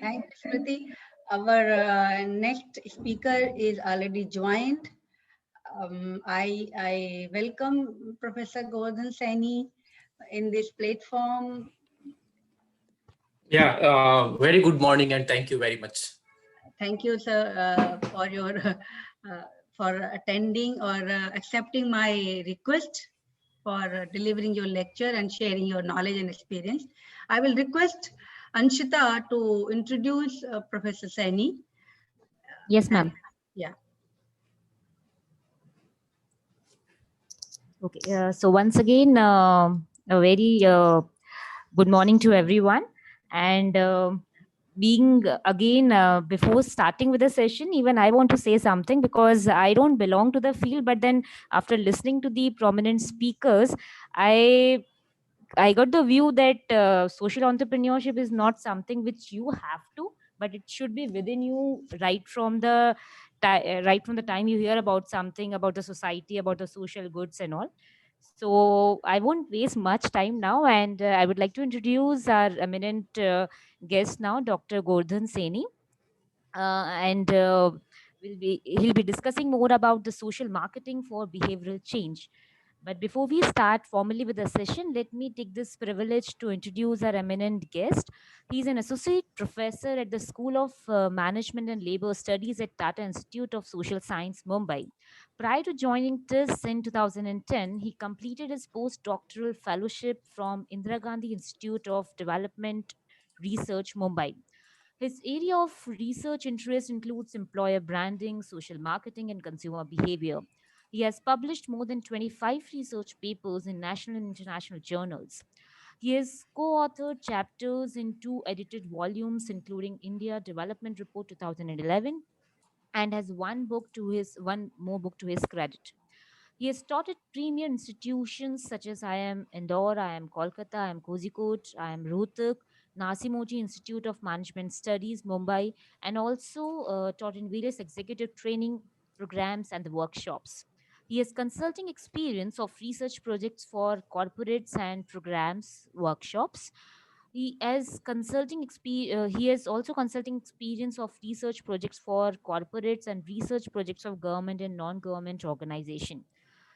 Thank you, Smriti. Our next speaker is already joined. I welcome Professor Govardhan Saini in this platform. Yeah, very good morning and thank you very much. Thank you, sir, for your for attending or accepting my request for delivering your lecture and sharing your knowledge and experience. I will request Anshita to introduce Professor Saini. Yes, And ma'am. yeah, Okay. So once again, a very good morning to everyone. And being again, before starting with the session, even I want to say something because I don't belong to the field. But then after listening to the prominent speakers, I got the view that social entrepreneurship is not something which you have to, but it should be within you right from the time you hear about something about the society, about the social goods and all. So I won't waste much time now, and I would like to introduce our eminent guest now, Dr. Govardhan Saini, and he'll be discussing more about the social marketing for behavioral change. But before we start formally with the session, let me take this privilege to introduce our eminent guest. He's an associate professor at the School of Management and Labor Studies at Tata Institute of Social Science, Mumbai. Prior to joining TIS in 2010, he completed his postdoctoral fellowship from Indira Gandhi Institute of Development Research, Mumbai. His area of research interest includes employer branding, social marketing, and consumer behavior. He has published more than 25 research papers in national and international journals. He has co-authored chapters in two edited volumes, including India Development Report 2011, and has one more book to his credit. He has taught at premier institutions such as IIM Indore, IIM Kolkata, IIM Kozhikode, IIM Rohtak, Nasimoji Institute of Management Studies, Mumbai, and also taught in various executive training programs and the workshops. He has consulting experience of research projects for corporates and programs workshops. He has also consulting experience of research projects for corporates and research projects of government and non-government organization.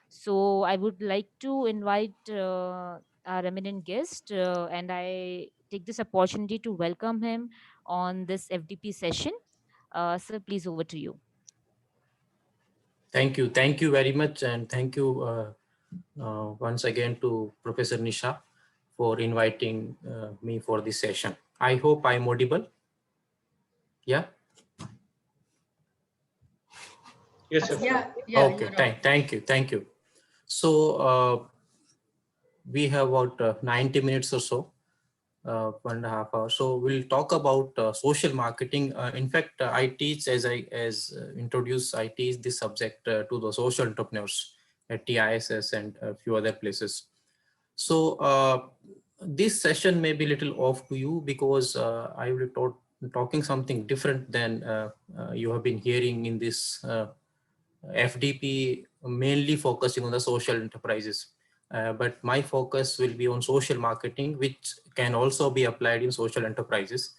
So I would like to invite our eminent guest, and I take this opportunity to welcome him on this FDP session. Sir, please over to you. Thank you very much, and thank you once again to Professor Nisha for inviting me for this session. I hope I'm audible. Yeah. Yes, sir. yeah. Okay. Thank you. So we have about 90 minutes or so. 1.5 hours. So we'll talk about social marketing. In fact, I teach as introduced, I teach this subject to the social entrepreneurs at TISS and a few other places. So this session may be a little off to you because I will be talking something different than you have been hearing in this FDP, mainly focusing on the social enterprises. But my focus will be on social marketing, which can also be applied in social enterprises.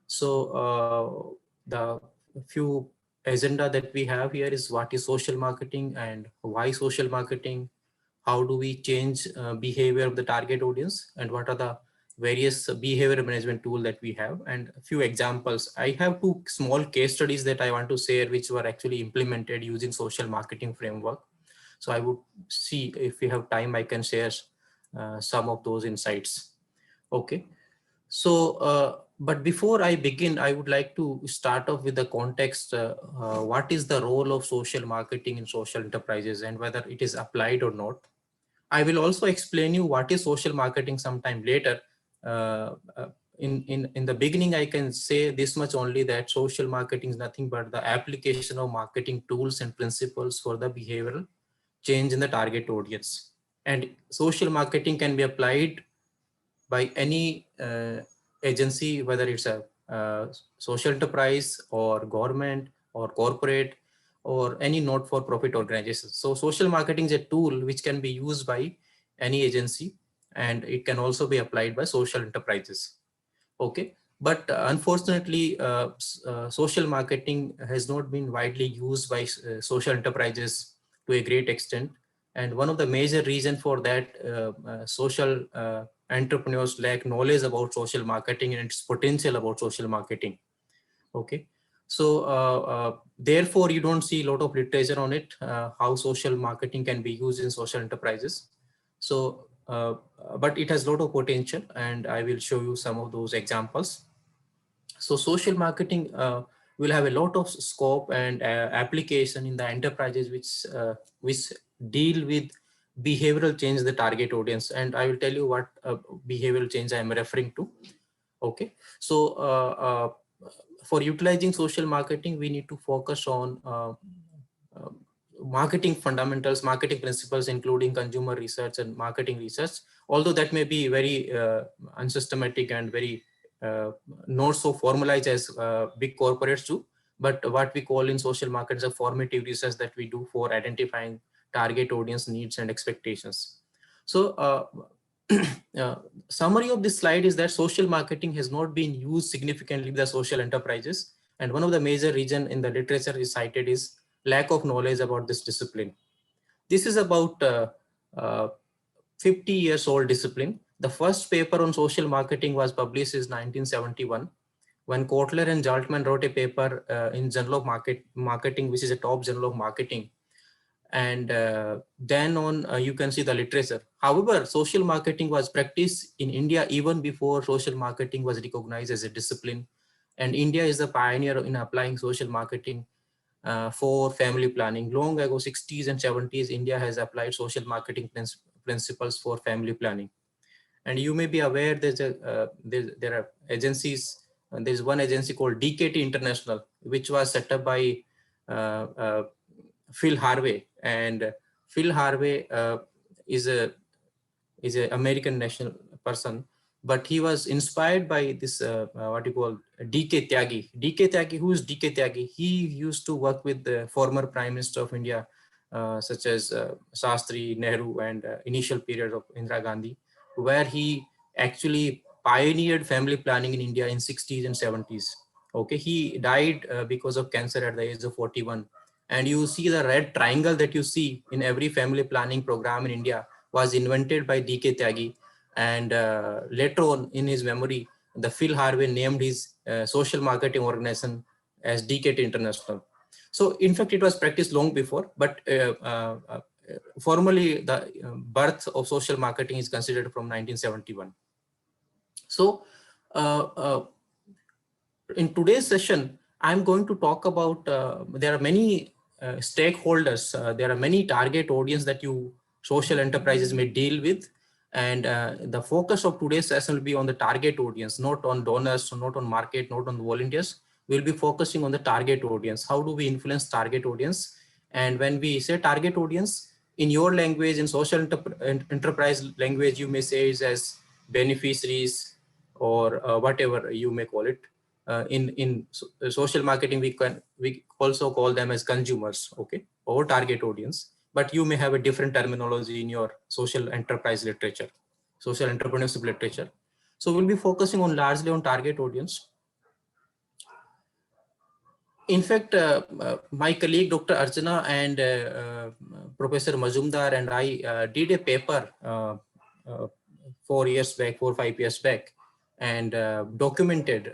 So the few agenda that we have here is what is social marketing and why social marketing, how do we change behavior of the target audience, and what are the various behavior management tool that we have, and a few examples. I have two small case studies that I want to share, which were actually implemented using social marketing framework. So I would see if we have time, I can share some of those insights. Okay. So, but before I begin, I would like to start off with the context. What is the role of social marketing in social enterprises and whether it is applied or not? I will also explain you what is social marketing sometime later. In the beginning, I can say this much only, that social marketing is nothing but the application of marketing tools and principles for the behavioral change in the target audience. And social marketing can be applied by any agency, whether it's a social enterprise or government or corporate or any not-for-profit organization. So social marketing is a tool which can be used by any agency, and it can also be applied by social enterprises. Okay. But unfortunately, social marketing has not been widely used by social enterprises to a great extent. And one of the major reasons for that, social entrepreneurs lack knowledge about social marketing and its potential about social marketing. Okay. So therefore, you don't see a lot of literature on it, how social marketing can be used in social enterprises. So, but it has a lot of potential, and I will show you some of those examples. So social marketing will have a lot of scope and application in the enterprises which deal with behavioral change the target audience. And I will tell you what behavioral change I am referring to. Okay. So for utilizing social marketing, we need to focus on marketing fundamentals, marketing principles, including consumer research and marketing research, although that may be very unsystematic and very not so formalized as big corporates do. But what we call in social markets a formative research that we do for identifying target audience needs and expectations. So summary of this slide is that social marketing has not been used significantly by the social enterprises. And one of the major reasons in the literature is cited is lack of knowledge about this discipline. This is about 50 years old discipline. The first paper on social marketing was published in 1971 when Kotler and Jaltman wrote a paper in Journal of Marketing, which is a top journal of marketing. And then on, you can see the literature. However, social marketing was practiced in India even before social marketing was recognized as a discipline. And India is the pioneer in applying social marketing for family planning. Long ago, 60s and 70s, India has applied social marketing principles for family planning. And you may be aware there are agencies. There's one agency called DKT International, which was set up by Phil Harvey. And Phil Harvey is an American national person, but he was inspired by this what you call DK Tyagi. DK Tyagi, who is DK Tyagi? He used to work with the former Prime Minister of India, such as Shastri, Nehru, and initial period of Indira Gandhi, where he actually pioneered family planning in India in 60s and 70s. Okay, he died because of cancer at the age of 41. And you see the red triangle that you see in every family planning program in India was invented by DK Tyagi. And later on in his memory, the Phil Harvey named his social marketing organization as DKT International. So in fact, it was practiced long before, but formally the birth of social marketing is considered from 1971. So in today's session, I'm going to talk about, there are many stakeholders, there are many target audience that you social enterprises may deal with. And the focus of today's session will be on the target audience, not on donors, not on market, not on volunteers. We'll be focusing on the target audience. How do we influence target audience? And when we say target audience, in your language, in social enterprise language, you may say it as beneficiaries or whatever you may call it. In social marketing, we also call them as consumers, okay, or target audience. But you may have a different terminology in your social enterprise literature, social entrepreneurship literature. So we'll be focusing on largely on target audience. In fact, my colleague Dr. Archana and Professor Majumdar and I did a paper 4 years back, 4 or 5 years back, and documented.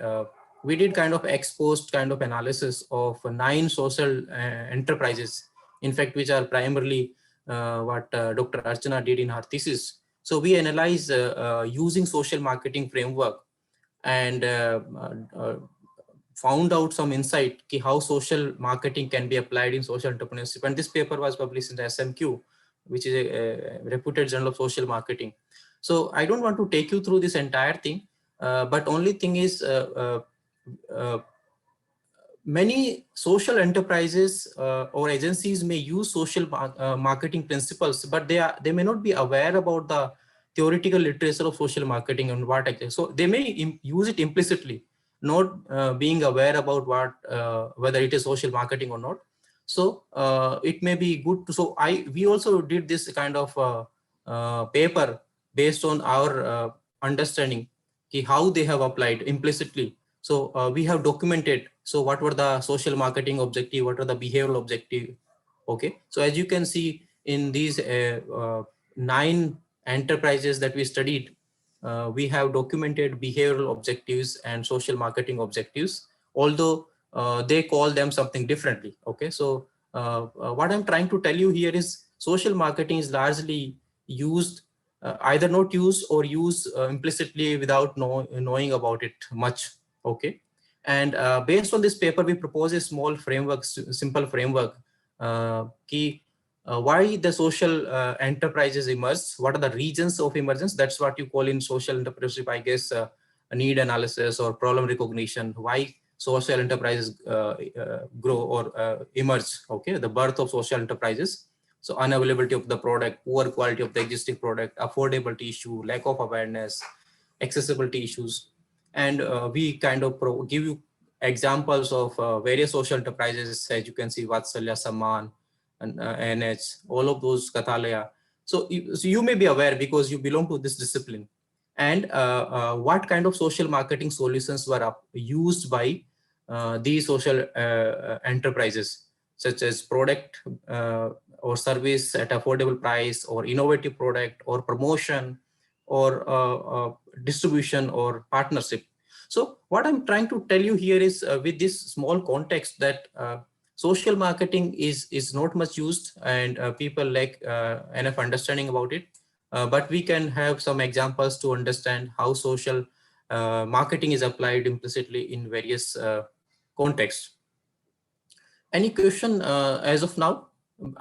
We did kind of ex post kind of analysis of 9 social enterprises, in fact, which are primarily what Dr. Archana did in her thesis. So we analyzed using social marketing framework and found out some insight how social marketing can be applied in social entrepreneurship. And this paper was published in the SMQ, which is a reputed journal of social marketing. So I don't want to take you through this entire thing, but only thing is many social enterprises or agencies may use social marketing principles, but they may not be aware about the theoretical literature of social marketing and what actually. So they may use it implicitly, not being aware about what whether it is social marketing or not. So it may be good to, so we also did this kind of paper based on our understanding how they have applied implicitly. So we have documented. So what were the social marketing objective? What are the behavioral objective? Okay. So as you can see in these 9 enterprises that we studied, we have documented behavioral objectives and social marketing objectives, although they call them something differently. Okay. So what I'm trying to tell you here is social marketing is largely used, either not used or used implicitly without knowing about it much. Okay. And based on this paper, we propose a small framework, simple framework, why the social enterprises emerge, what are the regions of emergence. That's what you call in social entrepreneurship, I guess, a need analysis or problem recognition, why social enterprises grow or emerge. Okay, the birth of social enterprises. So unavailability of the product, poor quality of the existing product, affordability issue, lack of awareness, accessibility issues. And we kind of give you examples of various social enterprises, as you can see, Vatsalya, Samman, and NH, all of those, Kathalaya. So you may be aware because you belong to this discipline. And what kind of social marketing solutions were used by these social enterprises, such as product or service at affordable price, or innovative product, or promotion, or distribution, or partnership. So what I'm trying to tell you here is with this small context that social marketing is not much used, and people lack enough understanding about it. But we can have some examples to understand how social marketing is applied implicitly in various contexts. Any question as of now?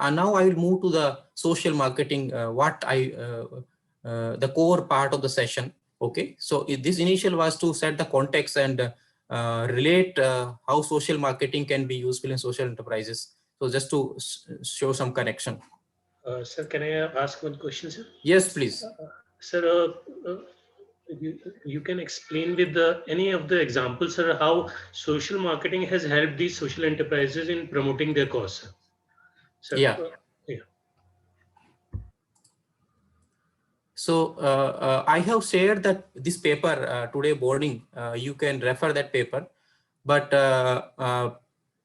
Now I will move to the social marketing, the core part of the session. Okay, so this initial was to set the context and relate how social marketing can be useful in social enterprises. So just to show some connection. Sir, can I ask one question, sir? Yes, please. Sir, you can explain with any of the examples, sir, how social marketing has helped these social enterprises in promoting their cause, sir. Yeah. So I have shared that this paper today morning. You can refer that paper, but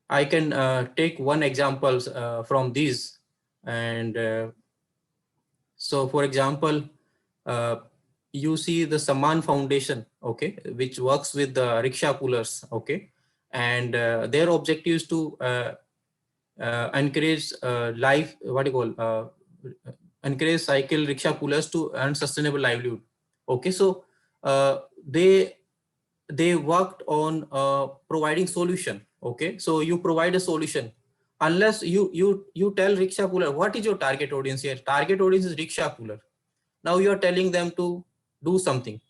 I can take one example from these. And so, for example, you see the Samman Foundation, okay, which works with the rickshaw pullers, okay, and their objective is to encourage encourage cycle rickshaw pullers to earn sustainable livelihood. Okay, so they worked on providing solution. Okay, so you provide a solution. Unless you tell rickshaw puller, what is your target audience here? Target audience is rickshaw puller. Now you are telling them to do something.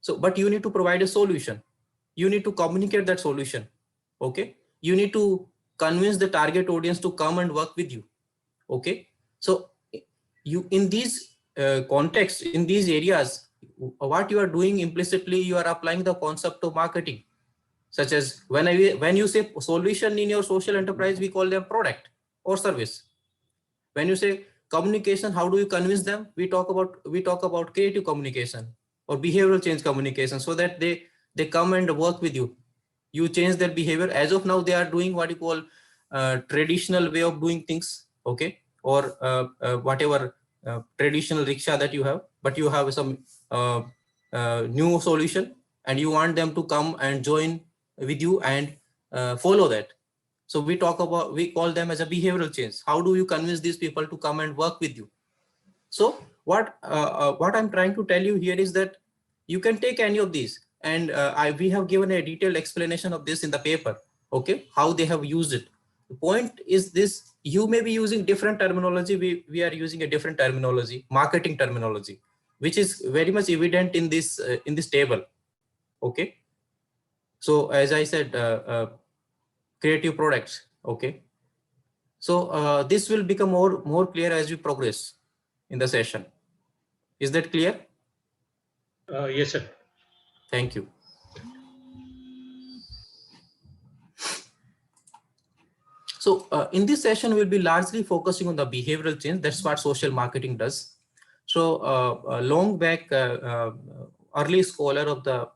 So, but you need to provide a solution. You need to communicate that solution. Okay, you need to convince the target audience to come and work with you. Okay, so you in these contexts, in these areas, what you are doing implicitly, you are applying the concept of marketing, such as when you say solution in your social enterprise, we call them product or service. When you say communication, how do you convince them? We talk about creative communication or behavioral change communication, so that they come and work with you. You change their behavior. As of now, they are doing what you call traditional way of doing things, okay, or whatever traditional rickshaw that you have, but you have some new solution, and you want them to come and join with you and follow that. So we call them as a behavioral change. How do you convince these people to come and work with you? So what I'm trying to tell you here is that you can take any of these, and we have given a detailed explanation of this in the paper. Okay, how they have used it. The point is this: you may be using different terminology. We are using a different terminology, marketing terminology, which is very much evident in this table. Okay, so as I said, creative products. Okay, so this will become more clear as we progress in the session. Is that clear? Yes, sir. Thank you. So in this session, we'll be largely focusing on the behavioral change. That's what social marketing does. So long back, early scholar of the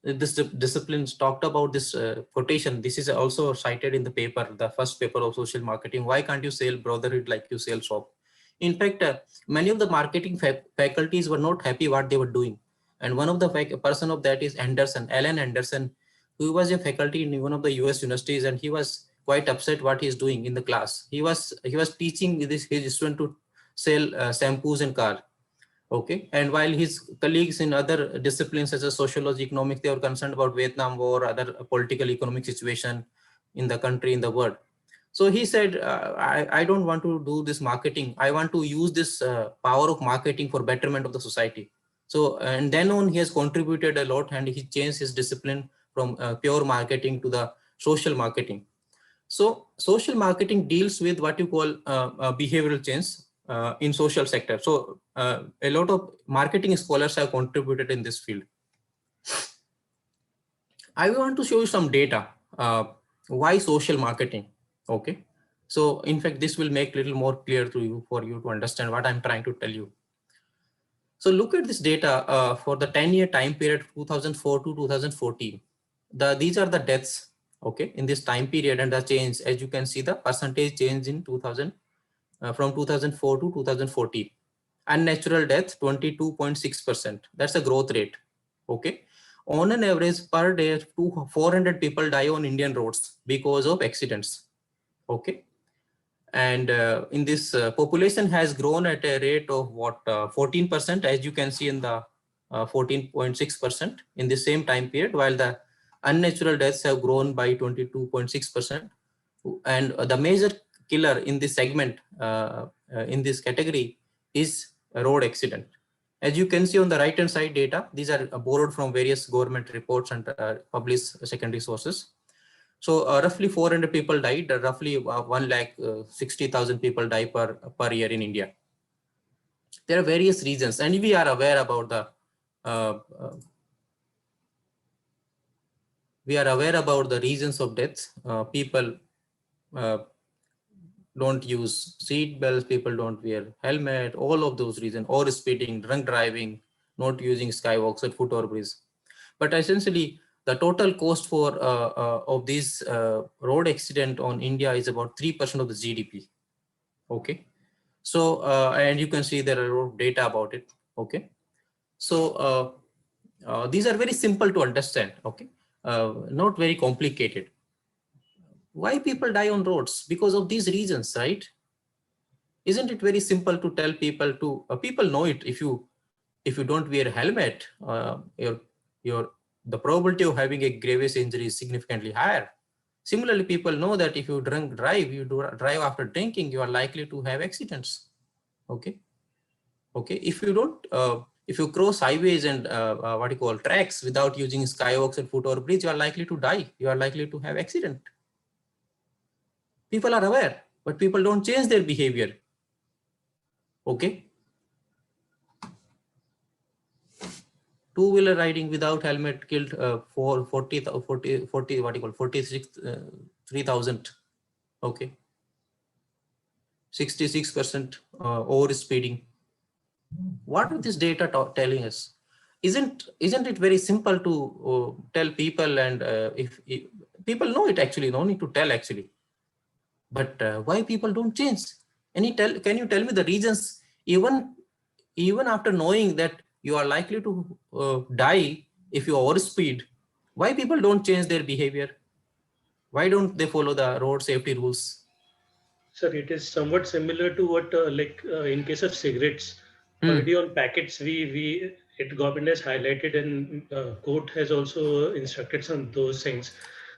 this disciplines talked about this quotation. This is also cited in the paper, the first paper of social marketing. Why can't you sell brotherhood like you sell soap? In fact, many of the marketing faculties were not happy what they were doing. And one of the person of that is Anderson, Alan Anderson, who was a faculty in one of the US universities, and he was quite upset what he's doing in the class. He was teaching his student to sell shampoos and car. Okay, and while his colleagues in other disciplines such as sociology, economics, they were concerned about Vietnam War, other political economic situation in the country, in the world. So he said, I don't want to do this marketing. I want to use this power of marketing for betterment of the society. So, and then on, he has contributed a lot, and he changed his discipline from pure marketing to the social marketing. So social marketing deals with what you call behavioral change in social sector. So a lot of marketing scholars have contributed in this field. I want to show you some data. Why social marketing? Okay. So in fact, this will make a little more clear to you for you to understand what I'm trying to tell you. So look at this data for the 10-year time period, 2004 to 2014. These are the deaths, okay, in this time period, and the change, as you can see, the percentage change in 2000 from 2004 to 2014. Unnatural death, 22.6%. That's a growth rate. Okay. On an average per day, 400 people die on Indian roads because of accidents. Okay. And in this population has grown at a rate of what, 14%, as you can see in the 14.6% in the same time period, while the unnatural deaths have grown by 22.6%. And the major killer in this segment, in this category, is a road accident. As you can see on the right hand side data, these are borrowed from various government reports and published secondary sources. So roughly 400 people died, roughly 1,60,000 people die per year in India. There are various reasons, and we are aware about the reasons of death. People don't use seat belts, people don't wear helmet, all of those reasons, or speeding, drunk driving, not using skywalks at foot or bridge. But essentially, the total cost for of these road accident on India is about 3% of the GDP. Okay, so and you can see there are a lot of data about it. Okay, so these are very simple to understand. Okay, not very complicated. Why people die on roads? Because of these reasons, right? Isn't it very simple to tell people to? People know it. If you don't wear a helmet, the probability of having a grievous injury is significantly higher. Similarly, people know that if you drive after drinking, you are likely to have accidents. Okay. Okay. If you don't, if you cross highways and what you call tracks without using skywalks and foot or bridge, you are likely to die. You are likely to have accident. People are aware, but people don't change their behavior. Okay. Two-wheeler riding without helmet killed 3,000. Okay. 66% over speeding. What is this data telling us? Isn't it very simple to tell people, and if people know it, actually, no need to tell actually. But why people don't change? Can you tell me the reasons, even after knowing that you are likely to die if you overspeed, why people don't change their behavior? Why don't they follow the road safety rules? Sir, it is somewhat similar to what, in case of cigarettes, already on packets, government has highlighted, and court has also instructed some those things.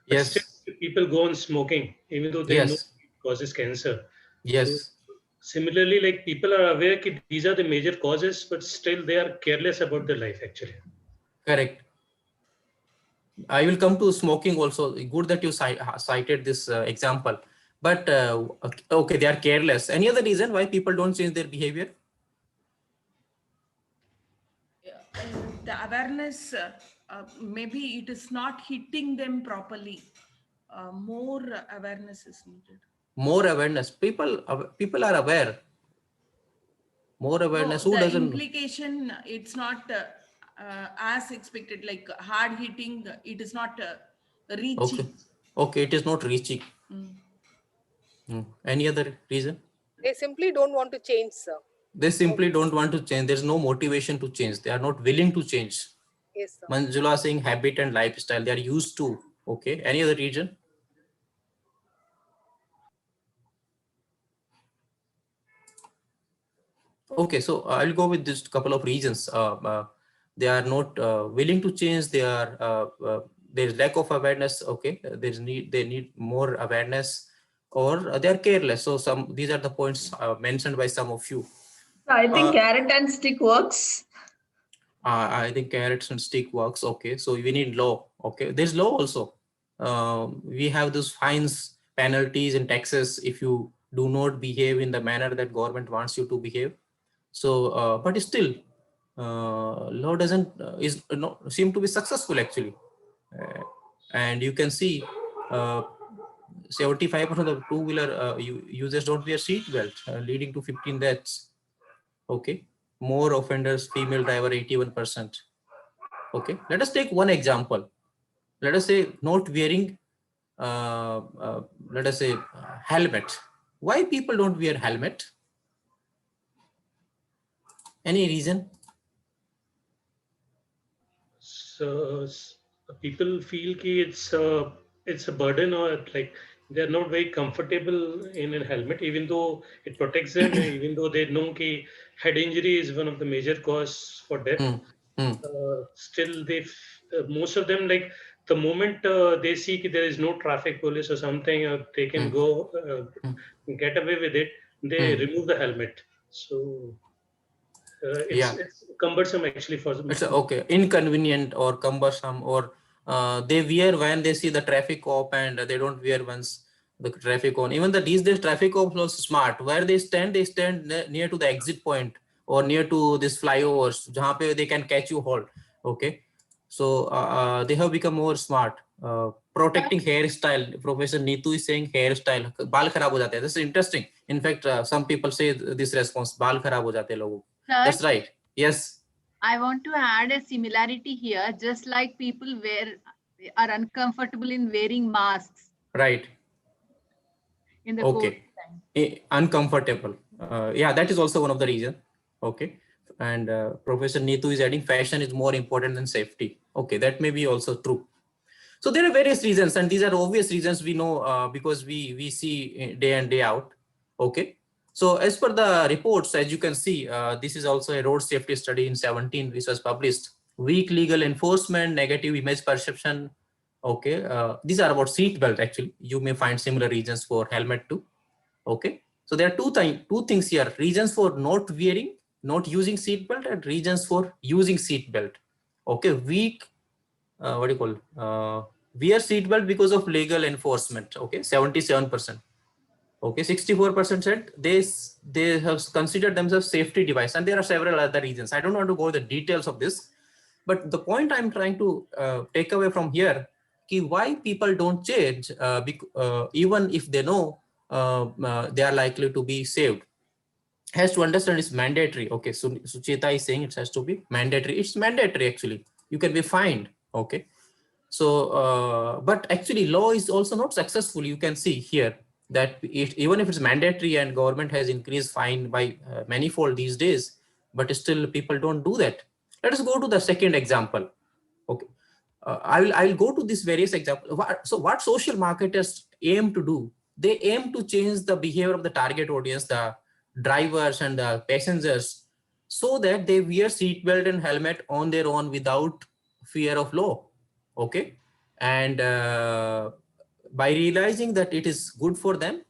But Yes. still, people go on smoking, even though they know it causes cancer. Yes. So, similarly, like, people are aware that these are the major causes, but still they are careless about their life actually. Correct. I will come to smoking also. Good that you cited this example. But okay, they are careless. Any other reason why people don't change their behavior? The awareness, maybe it is not hitting them properly. More awareness is needed. More awareness. People are aware. More awareness. No, Who the doesn't? implication, it's not as expected, like hard hitting, it is not Okay. reaching. Okay, it is not reaching. Any other reason? They simply don't want to change, sir. They simply don't want to change. There's no motivation to change. They are not willing to change. Yes, sir. Manjula saying habit and lifestyle. They are used to. Okay. Any other reason? Okay, so I'll go with this couple of reasons. They are not willing to change. They are there's lack of awareness. Okay, they need more awareness, or they are careless. So these are the points mentioned by some of you. I think carrot and stick works. I think carrots and stick works. Okay, so we need law. Okay, there's law also. We have those fines, penalties, and taxes if you do not behave in the manner that government wants you to behave. So, but still, law doesn't seem to be successful actually, and you can see 75% of the two-wheeler users don't wear seat belt, leading to 15 deaths. Okay, more offenders, female driver 81%. Okay, let us take one example. Let us say not wearing, let us say helmet. Why people don't wear helmet? Any reason? So people feel ki it's a burden, or like they're not very comfortable in a helmet, even though it protects them, even though they know ki head injury is one of the major cause for death. Still, most of them, like the moment they see ki there is no traffic police or something, they can go get away with it, they remove the helmet. So it's cumbersome actually for them. It's okay, inconvenient or cumbersome, or they wear when they see the traffic cop and they don't wear once the traffic on. Even these days traffic cops are smart. Where they stand near to the exit point or near to this flyovers, jahan pe they can catch you hold. Okay, so they have become more smart. Protecting hairstyle. Professor Neetu is saying hairstyle. Baal kharab ho jate hain. This is interesting. In fact, some people say this response. Baal kharab ho jate hain logo. That's right. Yes. I want to add a similarity here. Just like people are uncomfortable in wearing masks. Right. In the okay. Uncomfortable. Yeah, that is also one of the reasons. Okay. And Professor Neetu is adding fashion is more important than safety. Okay, that may be also true. So there are various reasons, and these are obvious reasons we know because we see day in, day out. Okay. So as per the reports, as you can see, this is also a road safety study in 17, which was published. Weak legal enforcement, negative image perception. Okay, these are about seat belt actually. You may find similar reasons for helmet too. Okay, so there are two things here: reasons for not wearing, not using seat belt, and reasons for using seat belt. Okay, weak. What do you call? Wear seat belt because of legal enforcement. Okay, 77%. Okay, 64% said they have considered themselves safety device, and there are several other reasons. I don't want to go into the details of this, but the point I'm trying to take away from here, why people don't change, even if they know they are likely to be saved, has to understand it's mandatory. Okay, so Sucheta is saying it has to be mandatory. It's mandatory actually. You can be fined. Okay, so but actually law is also not successful. You can see here that even if it's mandatory and government has increased fine by manifold these days, but still people don't do that. Let us go to the second example. Okay, I will go to this various examples. So what social marketers aim to do, they aim to change the behavior of the target audience, the drivers and the passengers, so that they wear seatbelt and helmet on their own without fear of law. Okay, and by realizing that it is good for them,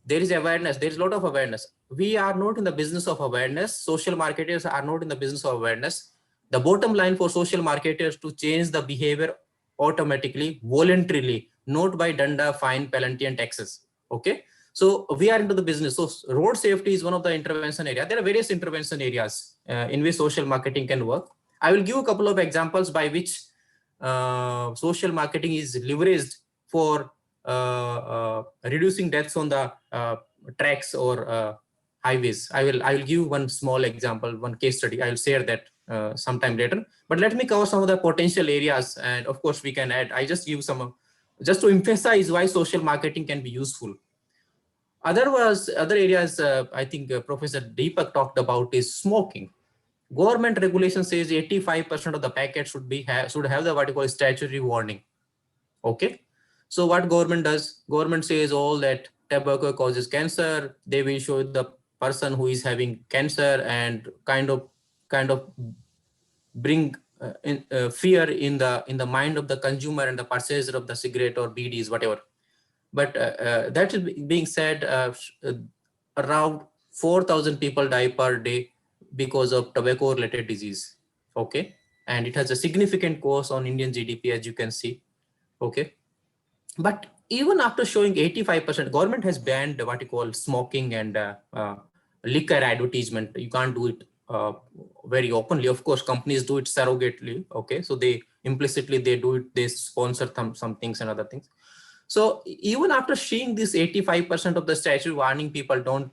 there is awareness. There is a lot of awareness. We are not in the business of awareness. Social marketers are not in the business of awareness. The bottom line for social marketers to change the behavior automatically, voluntarily, not by danda, fine, penalty, and taxes. Okay, so we are into the business. So road safety is one of the intervention areas. There are various intervention areas in which social marketing can work. I will give a couple of examples by which social marketing is leveraged for reducing deaths on the tracks or highways. I will give one small example, one case study. I will share that sometime later. But let me cover some of the potential areas, and of course we can add. I just give some, just to emphasize why social marketing can be useful. Other areas I think Professor Deepak talked about is smoking. Government regulation says 85% of the packets should have the what you call statutory warning. Okay, so what government does? Government says all that tobacco causes cancer. They will show the person who is having cancer and kind of bring fear in the mind of the consumer and the purchaser of the cigarette or BDs, whatever. But that is being said, around 4,000 people die per day because of tobacco-related disease. Okay, and it has a significant cost on Indian GDP, as you can see. Okay, but even after showing 85%, government has banned what you call smoking and liquor advertisement. You can't do it very openly. Of course, companies do it surrogately. Okay, so they implicitly they do it. They sponsor some things and other things. So even after seeing this 85% of the statutory warning, people don't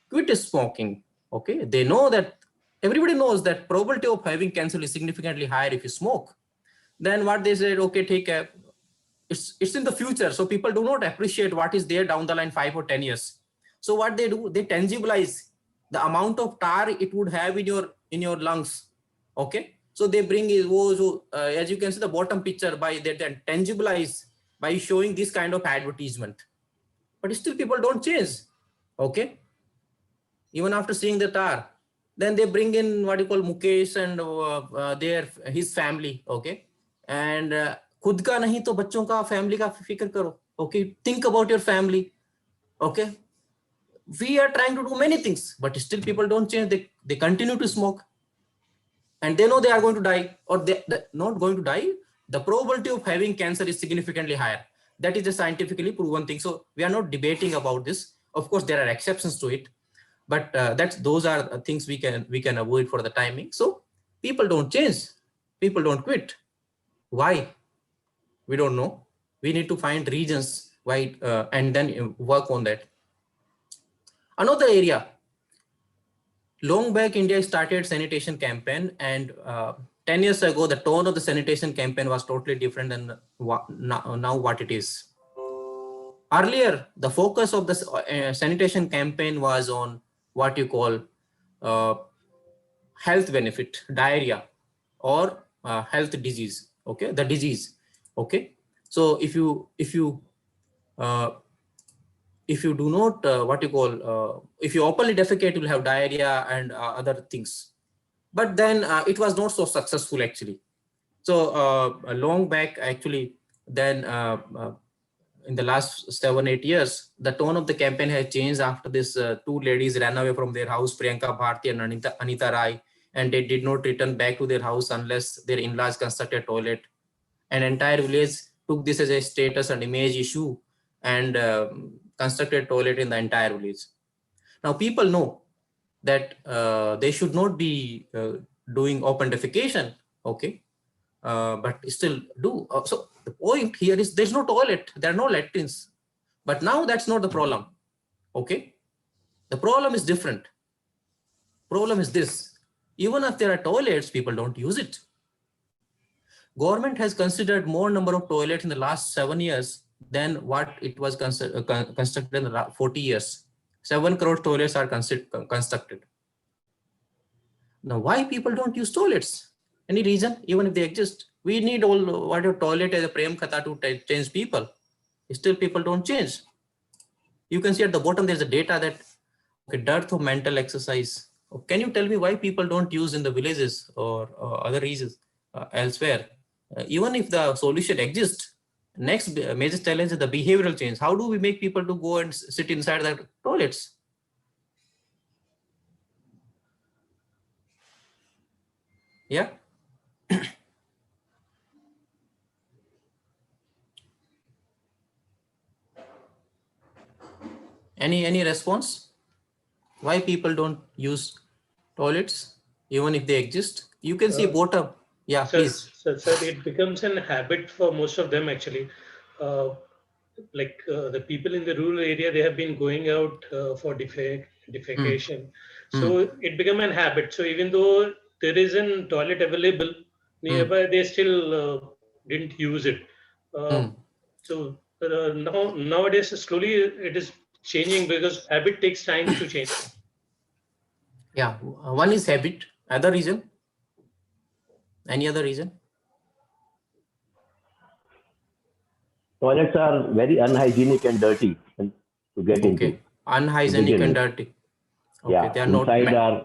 quit smoking. Okay, they know that everybody knows that probability of having cancer is significantly higher if you smoke. Then what they said, okay, take a, it's in the future, so people do not appreciate what is there down the line 5 or 10 years. So what they do, they tangibilize the amount of tar it would have in your lungs. Okay, so they bring it, as you can see the bottom picture, by they tangibilize by showing this kind of advertisement. But still people don't change. Okay, even after seeing the tar, then they bring in what you call Mukesh and his family. Okay, and खुद का नहीं तो बच्चों का, family का फिक्र करो. Okay, think about your family. Okay, we are trying to do many things, but still people don't change. They continue to smoke, and they know they are going to die, or they're not going to die. The probability of having cancer is significantly higher. That is a scientifically proven thing. So we are not debating about this. Of course, there are exceptions to it, but those are things we can avoid for the timing. So people don't change, people don't quit. Why? We don't know. We need to find reasons why, and then work on that. Another area, long back India started sanitation campaign, and 10 years ago the tone of the sanitation campaign was totally different than now what it is. Earlier, the focus of the sanitation campaign was on what you call health benefit, diarrhea, or health disease. Okay, the disease. Okay, so if you do not what you call if you openly defecate, you'll have diarrhea and other things. But then it was not so successful actually. So long back actually, then in the last 7-8 years, the tone of the campaign has changed after this two ladies ran away from their house, Priyanka Bharti and Anita Rai, and they did not return back to their house unless their in-laws constructed a toilet. An entire village took this as a status and image issue and constructed a toilet in the entire village. Now people know that they should not be doing open defecation, okay, but still do. So the point here is there's no toilet, there are no latrines. But now that's not the problem, okay? The problem is different. Problem is this: even if there are toilets, people don't use it. Government has considered more number of toilets in the last 7 years than what it was constructed in the last 40 years. 7 crore toilets are constructed. Now, why people don't use toilets? Any reason? Even if they exist, we need all what your toilet as a prem khatha to change people. Still, people don't change. You can see at the bottom there's a data that okay, dearth of mental exercise. Can you tell me why people don't use in the villages or other regions elsewhere? Even if the solution exists, next major challenge is the behavioral change. How do we make people to go and sit inside the toilets? Yeah. Any response? Why people don't use toilets even if they exist? You can see bottom. Yeah, please. Sir, it becomes an habit for most of them actually. The people in the rural area, they have been going out for defecation. So it became an habit. So even though there is a toilet available nearby, they still didn't use it. So nowadays slowly it is changing because habit takes time to change. Yeah, one is habit. Other reason? Any other reason? Toilets are very unhygienic and dirty to get into. Okay, unhygienic and dirty. Okay, Yeah, they are not.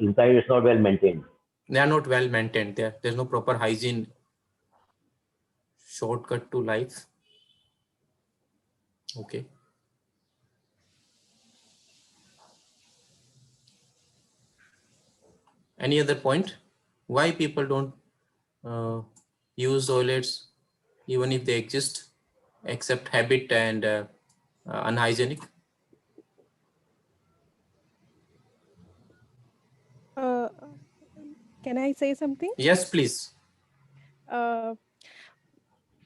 Inside is not well maintained. They are not well maintained. There's no proper hygiene. Shortcut to life. Okay. Any other point? Why people don't use toilets even if they exist, except habit and unhygienic? Can I say something? Yes, please.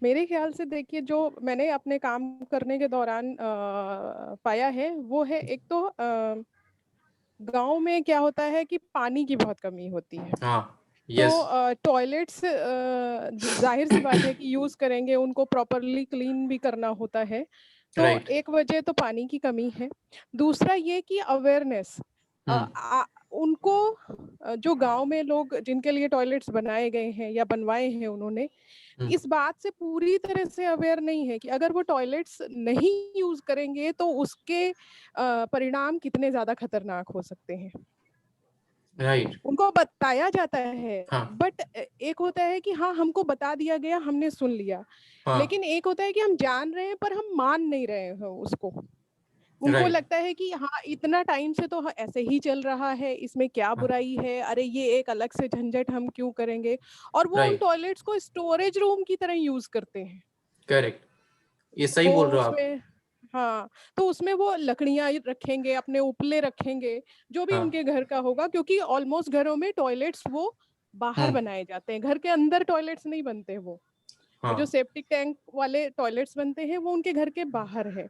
मेरे ख्याल से देखिए जो मैंने अपने काम करने के दौरान पाया है वो है एक तो गांव में क्या होता है कि पानी की बहुत कमी होती है। तो टॉयलेट्स जाहिर सी बात है कि यूज करेंगे, उनको प्रॉपरली क्लीन भी करना होता है। तो एक वजह तो पानी की कमी है। दूसरा ये कि अवेयरनेस, उनको जो गांव में लोग जिनके लिए टॉयलेट्स बनाए गए हैं या बनवाए हैं उन्होंने, इस बात से पूरी तरह से अवेयर नहीं है कि अगर वो टॉयलेट्स नहीं यूज करेंगे तो उसके परिणाम कितने ज्यादा खतरनाक हो सकते हैं। उनको बताया जाता है, बट एक होता है कि हाँ हमको बता दिया गया, हमने सुन लिया, लेकिन एक होता है कि हम जान रहे हैं पर हम मान नहीं रहे हैं उसको। उनको लगता है कि हाँ इतना टाइम से तो ऐसे ही चल रहा है, इसमें क्या बुराई है, अरे ये एक अलग से झंझट हम क्यों करेंगे, और वो उन टॉयलेट्स को स्टोरेज रूम की तरह यूज करते हैं। करेक्ट, ये सही बोल रहे हो आप। हाँ, तो उसमें वो लकड़ियां रखेंगे, अपने उपले रखेंगे, जो भी उनके घर का होगा, क्योंकि ऑलमोस्ट घरों में टॉयलेट्स वो बाहर बनाए जाते हैं, घर के अंदर टॉयलेट्स नहीं बनते। वो जो सेप्टिक टैंक वाले टॉयलेट्स बनते हैं वो उनके घर के बाहर है।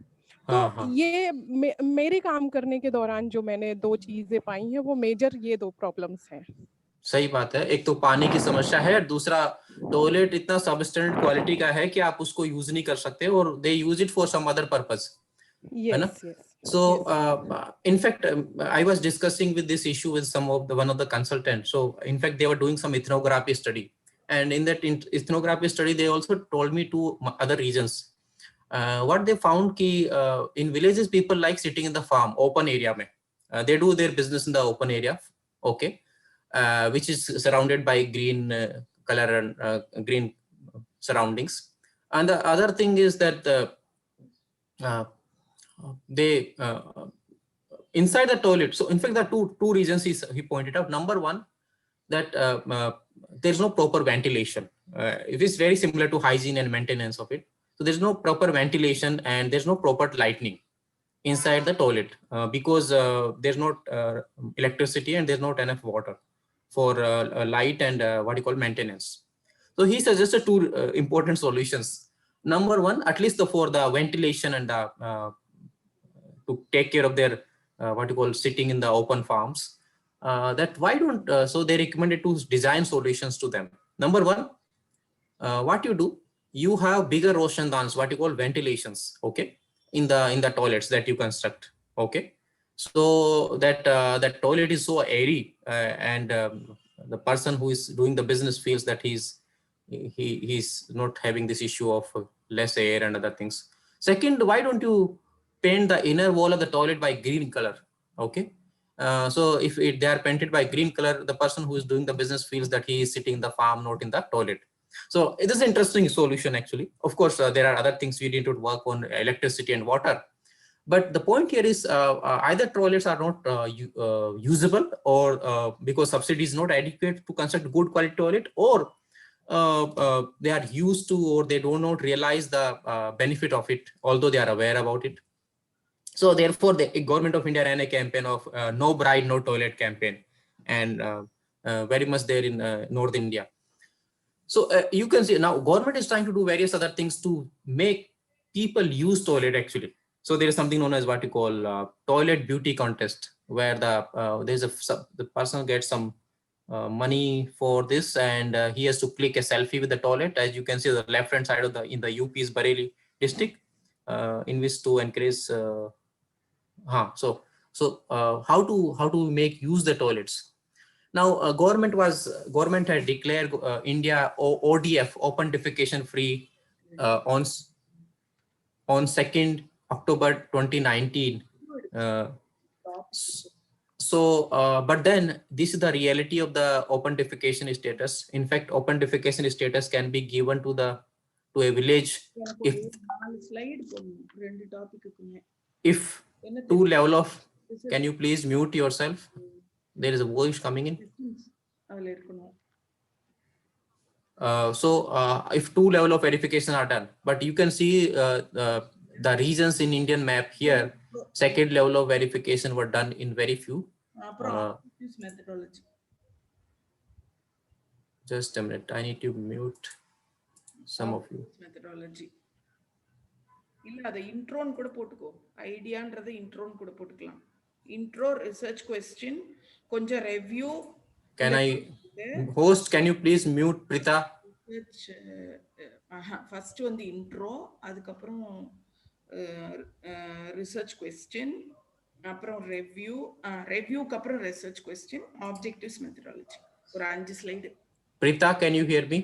तो ये मेरे काम करने के दौरान जो मैंने दो चीजें पाई हैं वो मेजर ये दो प्रॉब्लम्स हैं। सही बात है, एक तो पानी की समस्या है, दूसरा टॉयलेट इतना सबस्टैंडर्ड क्वालिटी का है कि आप उसको यूज नहीं कर सकते, और they use it for some other purpose, है ना? So in fact I was discussing with this issue with one of the consultants. So in fact they were doing some ethnography study, and in that ethnography study they also told me two other reasons. What they found ki in villages people like sitting in the farm, open area mein. They do their business in the open area, okay, which is surrounded by green color and green surroundings. And the other thing is that they inside the toilet. So in fact the two reasons he pointed out. Number one, that there's no proper ventilation. It is very similar to hygiene and maintenance of it. So there's no proper ventilation and there's no proper lighting inside the toilet because there's not electricity and there's not enough water for light and what you call maintenance. So he suggested two important solutions. Number one, at least for the ventilation and to take care of their what you call sitting in the open farms, that why don't so they recommended to design solutions to them. Number one, what you do, you have bigger roshandans, what you call ventilations, okay, in the toilets that you construct, okay, so that that toilet is so airy and the person who is doing the business feels that he's not having this issue of less air and other things. Second, why don't you paint the inner wall of the toilet by green color, okay? So if they are painted by green color, the person who is doing the business feels that he is sitting in the farm, not in the toilet. So it is an interesting solution actually. Of course, there are other things we need to work on, electricity and water. But the point here is either toilets are not usable, or because subsidy is not adequate to construct good quality toilet, or they are used to, or they do not realize the benefit of it, although they are aware about it. So therefore, the government of India ran a campaign of no bride, no toilet campaign, and very much there in North India. So you can see now government is trying to do various other things to make people use toilet actually. So there is something known as what you call toilet beauty contest, where the there's the person gets some money for this, and he has to click a selfie with the toilet. As you can see, the left hand side of the in the UP's Bareilly district, in which to encourage. How to make use the toilets? Now, government had declared India ODF, open defecation free, on 2nd October 2019. But then this is the reality of the open defecation status. In fact, open defecation status can be given to a village if two level of. Can you please mute yourself? There is a voice coming in. If two level of verification are done, but you can see the regions in Indian map here, second level of verification were done in very few. Just a minute, I need to mute some of you. Methodology. இல்ல அத இன்ட்ரோன்னு கூட போட்டுக்கோ. ஐடியான்றத இன்ட்ரோன்னு கூட போட்டுக்கலாம். Intro research question, கொஞ்சம் review. Can I host? Can you please mute Prita? First வந்து intro, அதுக்கப்புறம் research question, அப்புறம் reviewக்கு அப்புறம் research question, objectives methodology. ஒரு 5 slide. Prita, can you hear me?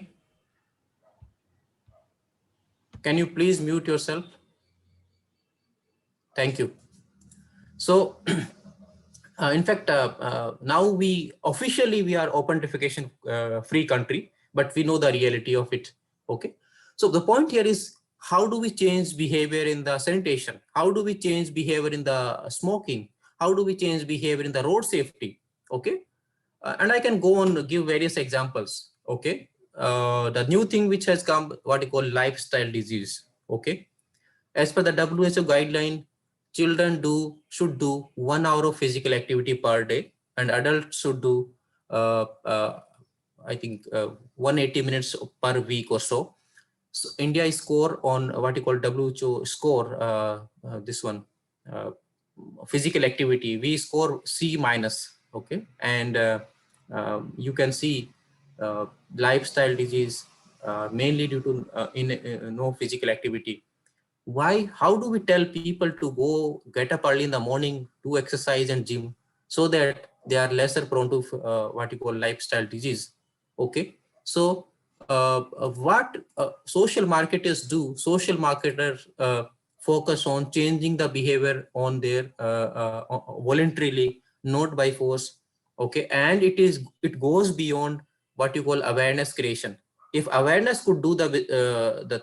Can you please mute yourself? Thank you. So, in fact, now we officially are open defecation free country, but we know the reality of it. Okay. So the point here is, how do we change behavior in the sanitation? How do we change behavior in the smoking? How do we change behavior in the road safety? Okay. And I can go on to give various examples. Okay. The new thing which has come, what you call lifestyle disease. Okay. As per the WHO guideline, children should do 1 hour of physical activity per day, and adults should do I think 180 minutes per week or so. So India is score on what you call WHO score, this one, physical activity, we score C minus. Okay. And you can see lifestyle disease mainly due to no physical activity. Why? How do we tell people to go get up early in the morning, do exercise and gym, so that they are lesser prone to what you call lifestyle disease? Okay. So what social marketers do? Social marketers focus on changing the behavior on their voluntarily, not by force. Okay. And it goes beyond what you call awareness creation. If awareness could do the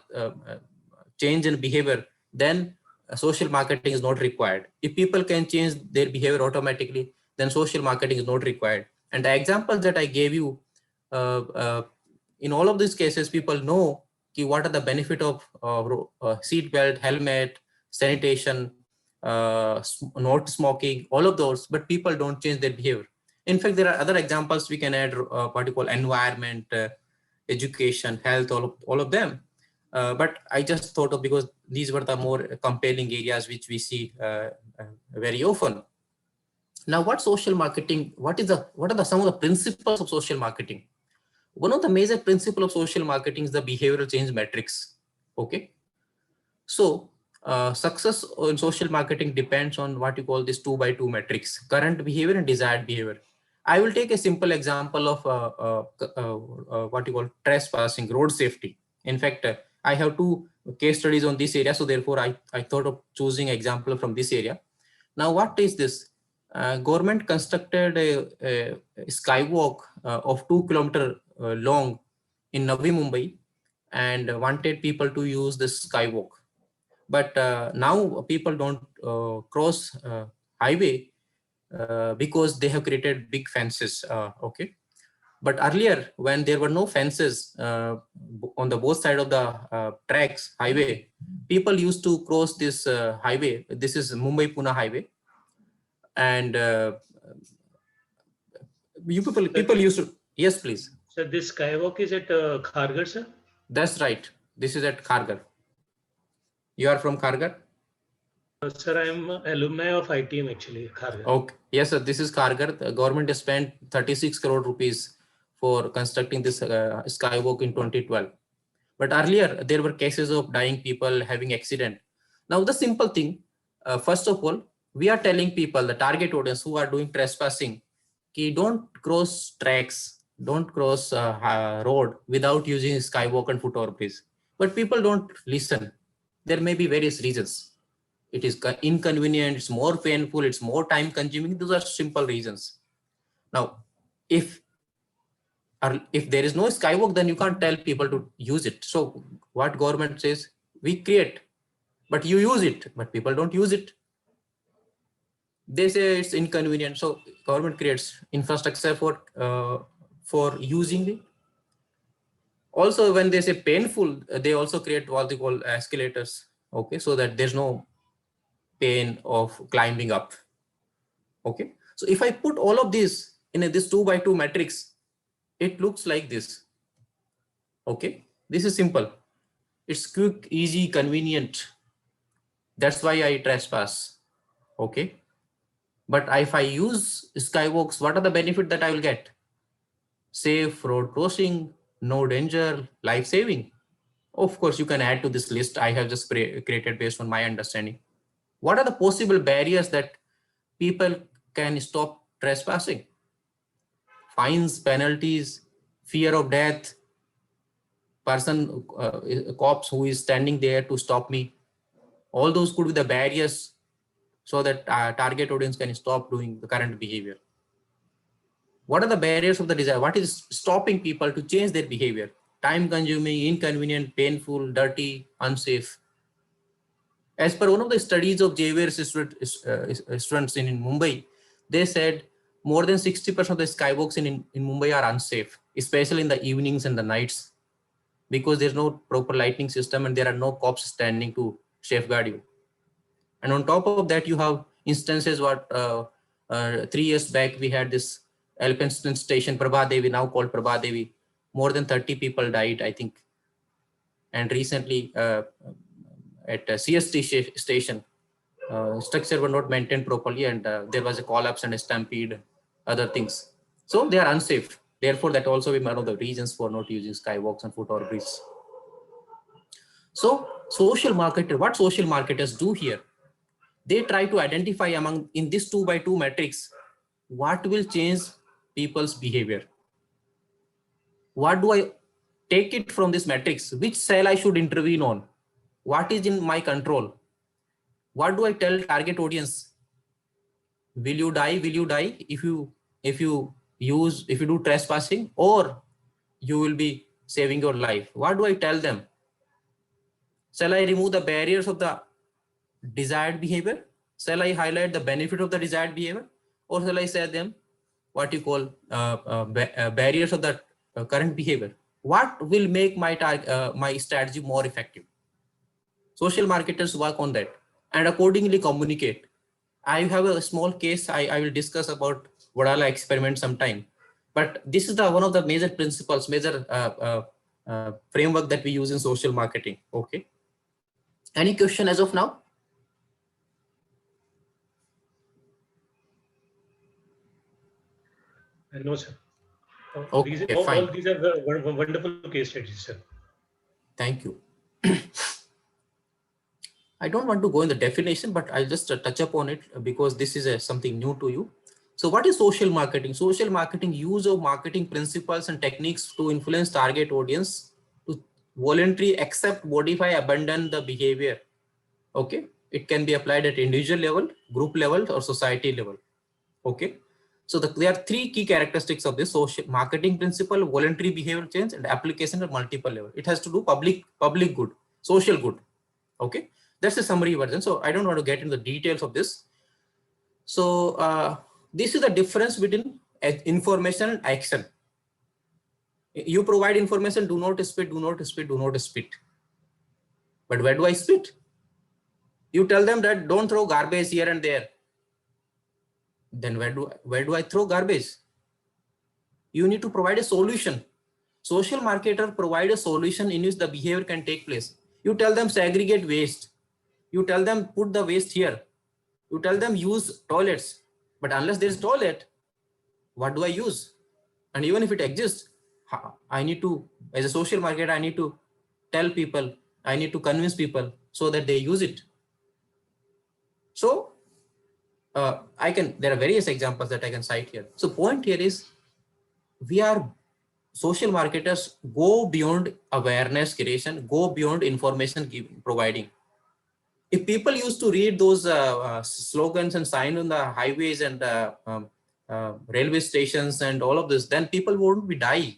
change in behavior, then social marketing is not required. If people can change their behavior automatically, then social marketing is not required. And the examples that I gave you, in all of these cases, people know what are the benefit of seat belt, helmet, sanitation, not smoking, all of those, but people don't change their behavior. In fact, there are other examples we can add, what you call environment, education, health, all of them. But I just thought of, because these were the more compelling areas which we see very often. Now, what social marketing? What are some of the principles of social marketing? One of the major principles of social marketing is the behavioral change matrix. Okay. So success in social marketing depends on what you call this 2x2 matrix: current behavior and desired behavior. I will take a simple example of what you call trespassing, road safety. In fact, I have 2 case studies on this area, so therefore I thought of choosing example from this area. Now, what is this? Government constructed a skywalk of 2 kilometers long in Navi Mumbai, and wanted people to use this skywalk. But now people don't cross highway because they have created big fences. Okay. But earlier, when there were no fences on the both sides of the tracks, highway, people used to cross this highway. This is Mumbai-Pune highway. And people used to, yes, please. So this skywalk is at Kharghar, sir? That's right. This is at Kharghar. You are from Kharghar? Sir, I am alumni of ITM actually, Kharghar. Okay. Yes, sir. This is Kharghar. The government has spent 36 crore rupees for constructing this skywalk in 2012. But earlier, there were cases of dying people, having accident. Now, the simple thing, first of all, we are telling people, the target audience who are doing trespassing, ki don't cross tracks, don't cross road without using skywalk and footbridge. But people don't listen. There may be various reasons. It is inconvenient, it's more painful, it's more time consuming. Those are simple reasons. Now, if there is no skywalk, then you can't tell people to use it. So what government says, we create, but you use it, but people don't use it. They say it's inconvenient. So government creates infrastructure for using it. Also, when they say painful, they also create what they call escalators. Okay, so that there's no pain of climbing up. Okay, so if I put all of this in this 2x2 matrix, it looks like this. Okay, this is simple. It's quick, easy, convenient. That's why I trespass. Okay, but if I use skywalks, what are the benefits that I will get? Safe road crossing, no danger, life saving. Of course, you can add to this list I have just created based on my understanding. What are the possible barriers that people can stop trespassing? Fines, penalties, fear of death, cops who is standing there to stop me. All those could be the barriers so that target audience can stop doing the current behavior. What are the barriers of the desire? What is stopping people to change their behavior? Time consuming, inconvenient, painful, dirty, unsafe. As per one of the studies of JVR students in Mumbai, they said more than 60% of the skywalks in Mumbai are unsafe, especially in the evenings and the nights, because there's no proper lighting system and there are no cops standing to safeguard you. And on top of that, you have instances what 3 years back, we had this Elphinstone station, Prabhadevi, now called Prabhadevi. More than 30 people died, I think. And recently at CST station, structure were not maintained properly and there was a collapse and a stampede, other things. So they are unsafe. Therefore, that also be one of the reasons for not using skywalks and footbridges. So social marketer, what social marketers do here? They try to identify in this 2x2 matrix, what will change people's behavior? What do I take it from this matrix? Which cell I should intervene on? What is in my control? What do I tell target audience? Will you die? Will you die if you do trespassing, or you will be saving your life? What do I tell them? Shall I remove the barriers of the desired behavior? Shall I highlight the benefit of the desired behavior? Or shall I say them what you call barriers of the current behavior? What will make my strategy more effective? Social marketers work on that and accordingly communicate. I have a small case I will discuss about Wadala experiment sometime. But this is one of the major principles, major framework that we use in social marketing. Okay. Any question as of now? No, sir. Okay, all these are wonderful case studies, sir. Thank you. I don't want to go in the definition, but I'll just touch upon it because this is something new to you. So what is social marketing? Social marketing, use of marketing principles and techniques to influence target audience to voluntarily accept, modify, abandon the behavior. Okay. It can be applied at individual level, group level, or society level. Okay. So there are 3 key characteristics of this social marketing principle: voluntary behavior change and application at multiple level. It has to do public good, social good. Okay. That's a summary version. So I don't want to get into the details of this. So this is the difference between information and action. You provide information, do not spit, do not spit, do not spit. But where do I spit? You tell them that don't throw garbage here and there. Then where do I throw garbage? You need to provide a solution. Social marketer provide a solution in which the behavior can take place. You tell them segregate waste. You tell them put the waste here. You tell them use toilets. But unless there is toilet, what do I use? And even if it exists, I need to, as a social marketer, I need to tell people, I need to convince people so that they use it. So there are various examples that I can cite here. So point here is, we are social marketers go beyond awareness creation, go beyond information providing. If people used to read those slogans and sign on the highways and railway stations and all of this, then people wouldn't be dying.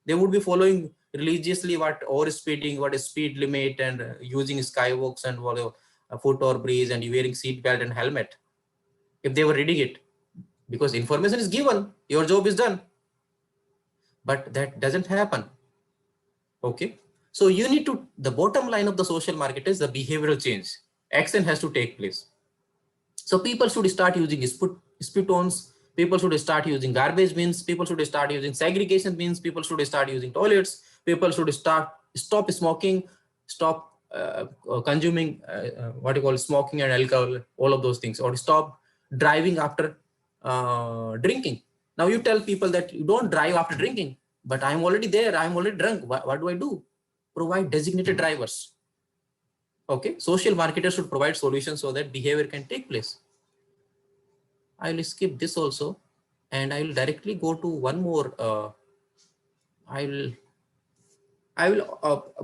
They would be following religiously what overspeeding, what is speed limit, and using skywalks and whatever, foot or breeze, and wearing seat belt and helmet. If they were reading it, because information is given, your job is done. But that doesn't happen. Okay. So you need to, the bottom line of the social market is the behavioral change. Action has to take place. So people should start using spit-ons. People should start using garbage bins. People should start using segregation bins. People should start using toilets. People should stop smoking, stop consuming what you call smoking and alcohol, all of those things, or stop driving after drinking. Now you tell people that you don't drive after drinking, but I'm already there. I'm already drunk. What do I do? Provide designated drivers. Okay. Social marketers should provide solutions so that behavior can take place. I will skip this also, and I will directly go to one more. I will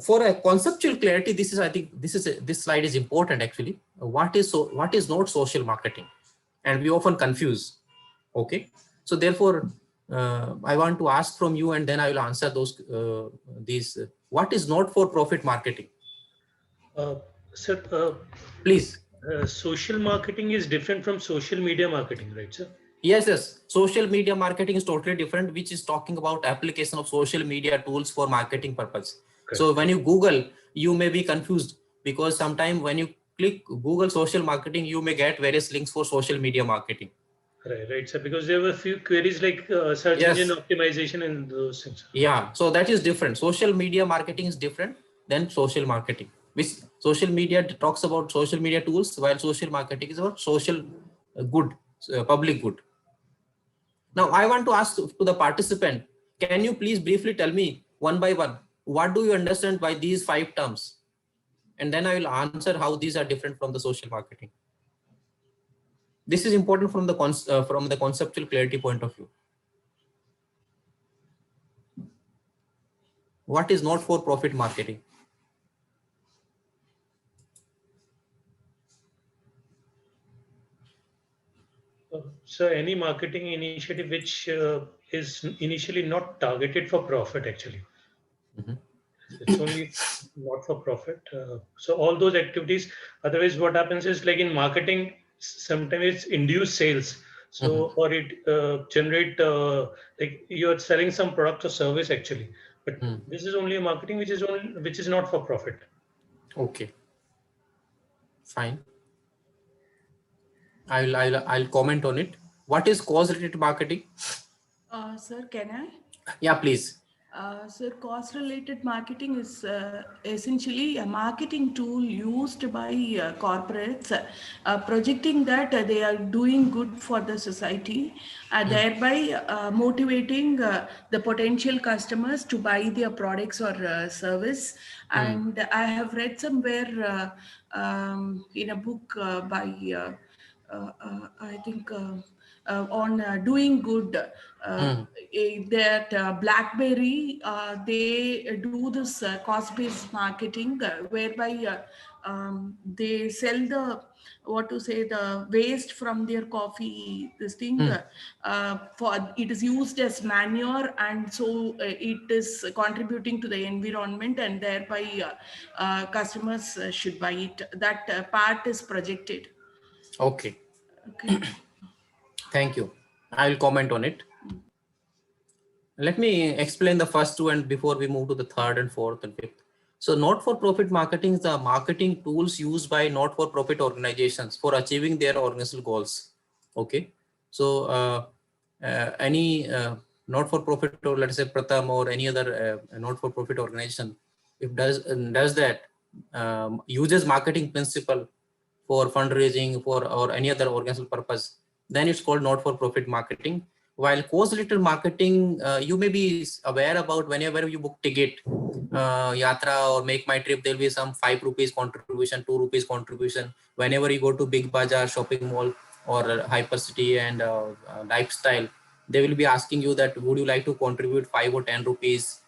for a conceptual clarity. I think this slide is important actually. What is not social marketing, and we often confuse. Okay. So therefore, I want to ask from you, and then I will answer these. What is not for profit marketing? Sir, please. Social marketing is different from social media marketing, right, sir? Yes. Social media marketing is totally different, which is talking about application of social media tools for marketing purpose. Correct. So when you Google, you may be confused, because sometimes when you click Google social marketing, you may get various links for social media marketing. Right, sir. Because there were a few queries like search engine optimization and those things. Yeah, so that is different. Social media marketing is different than social marketing. Which social media talks about social media tools, while social marketing is about social good, public good. Now I want to ask to the participant, can you please briefly tell me one by one, what do you understand by these 5 terms? And then I will answer how these are different from the social marketing. This is important from the conceptual clarity point of view. What is not for profit marketing? So any marketing initiative which is initially not targeted for profit, actually. It's only not for profit. So all those activities, otherwise what happens is, like in marketing, sometimes it's induce sales. So or it generate like you're selling some product or service actually. But this is only a marketing which is not for profit. Okay. Fine. I'll comment on it. What is cause-related marketing? Sir, can I? Yeah, please. Sir, cost-related marketing is essentially a marketing tool used by corporates, projecting that they are doing good for the society, thereby motivating the potential customers to buy their products or service. And I have read somewhere in a book by I think on doing good, that BlackBerry, they do this cost-based marketing whereby they sell the the waste from their coffee, this thing, for it is used as manure, and so it is contributing to the environment, and thereby customers should buy it. That part is projected. Okay. Okay. Thank you. I will comment on it. Let me explain the first two, and before we move to the third and fourth and fifth. So not-for-profit marketing is the marketing tools used by not-for-profit organizations for achieving their organizational goals. Okay. So any not-for-profit, or let's say Pratham or any other not-for-profit organization, if does that, uses marketing principle for fundraising, or any other organizational purpose, then it's called not-for-profit marketing. While cause-related marketing, you may be aware about whenever you book ticket, yatra or make my trip, there'll be some 5 rupees contribution, 2 rupees contribution. Whenever you go to big bazaar, shopping mall, or hyper city and lifestyle, they will be asking you that would you like to contribute 5 or 10 rupees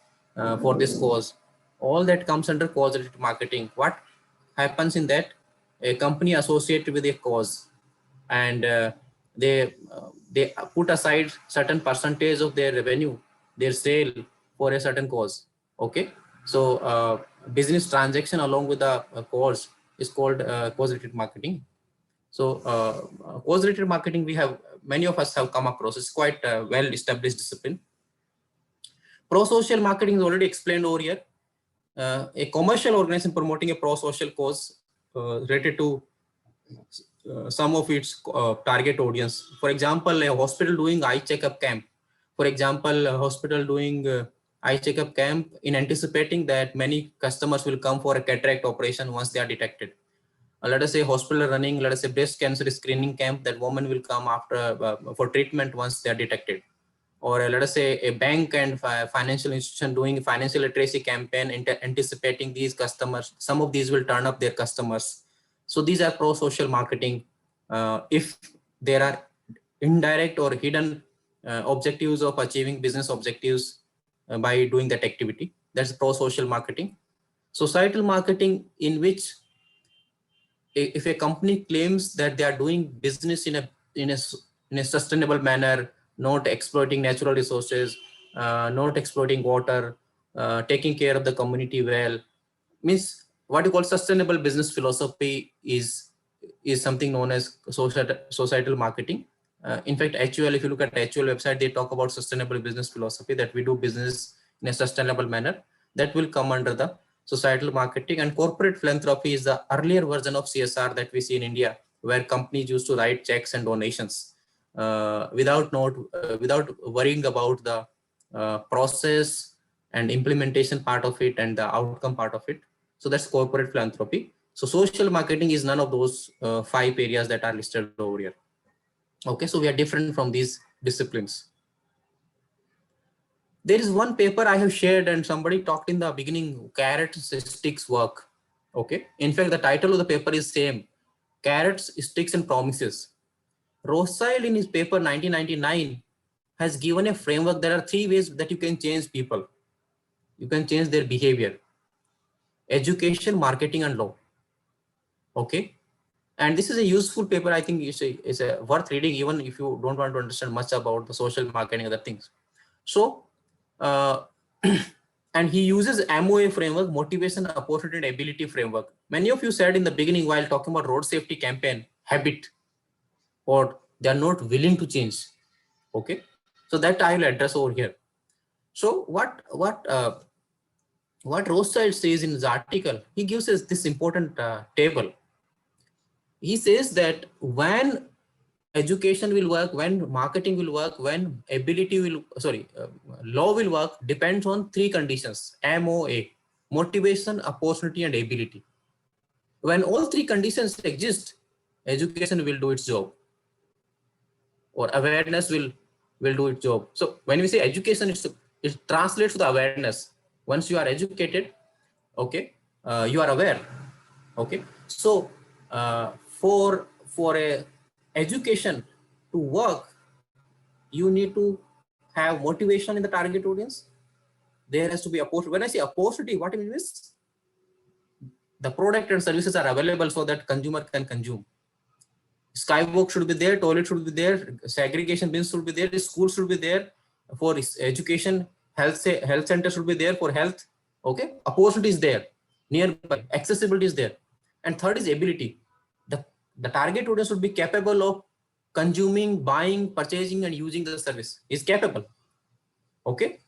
for this cause. All that comes under cause-related marketing. What happens in that? A company associated with a cause, and they put aside certain percentage of their revenue, their sale, for a certain cause. Okay, so business transaction along with the cause is called cause-related marketing. So cause-related marketing, many of us have come across. It's quite a well-established discipline. Pro-social marketing is already explained over here. A commercial organization promoting a pro-social cause related to some of its target audience. For example, a hospital doing eye checkup camp. For example, a hospital doing eye checkup camp in anticipating that many customers will come for a cataract operation once they are detected. Let us say hospital running, let us say breast cancer screening camp, that woman will come after for treatment once they are detected. Or let us say a bank and financial institution doing financial literacy campaign, anticipating these customers. Some of these will turn up their customers. So these are pro-social marketing. If there are indirect or hidden objectives of achieving business objectives by doing that activity, that's pro-social marketing. Societal marketing, in which if a company claims that they are doing business in a sustainable manner, not exploiting natural resources, not exploiting water, taking care of the community well, means what you call sustainable business philosophy is something known as societal marketing. In fact, HUL, if you look at HUL website, they talk about sustainable business philosophy, that we do business in a sustainable manner. That will come under the societal marketing. And corporate philanthropy is the earlier version of CSR that we see in India, where companies used to write checks and donations without worrying about the process and implementation part of it and the outcome part of it. So that's corporate philanthropy. So social marketing is none of those 5 areas that are listed over here. Okay, so we are different from these disciplines. There is one paper I have shared, and somebody talked in the beginning, carrots, sticks work. Okay, in fact, the title of the paper is same, carrots, sticks and promises. Rothschild in his paper 1999 has given a framework. There are 3 ways that you can change people. You can change their behavior: education, marketing, and law. Okay, and this is a useful paper. I think it's worth reading, even if you don't want to understand much about the social marketing and other things. So and he uses MOA framework, motivation, opportunity, and ability framework. Many of you said in the beginning while talking about road safety campaign, habit, or they are not willing to change. Okay, so that I will address over here. So what Rothschild says in his article, he gives us this important table. He says that when education will work, when marketing will work, when law will work, depends on 3 conditions: MOA, motivation, opportunity, and ability. When all 3 conditions exist, education will do its job, or awareness will do its job. So when we say education, it translates to the awareness. Once you are educated, okay, you are aware. Okay, so for a education to work, you need to have motivation in the target audience. There has to be opportunity. When I say opportunity, what I mean is the product and services are available so that consumer can consume. Skywalk should be there, toilet should be there, segregation bins should be there, school should be there for education, health center should be there for health. Okay, opportunity is there, nearby, accessibility is there. And third is ability. The target audience should be capable of consuming, buying, purchasing, and using the service. Is capable. Okay,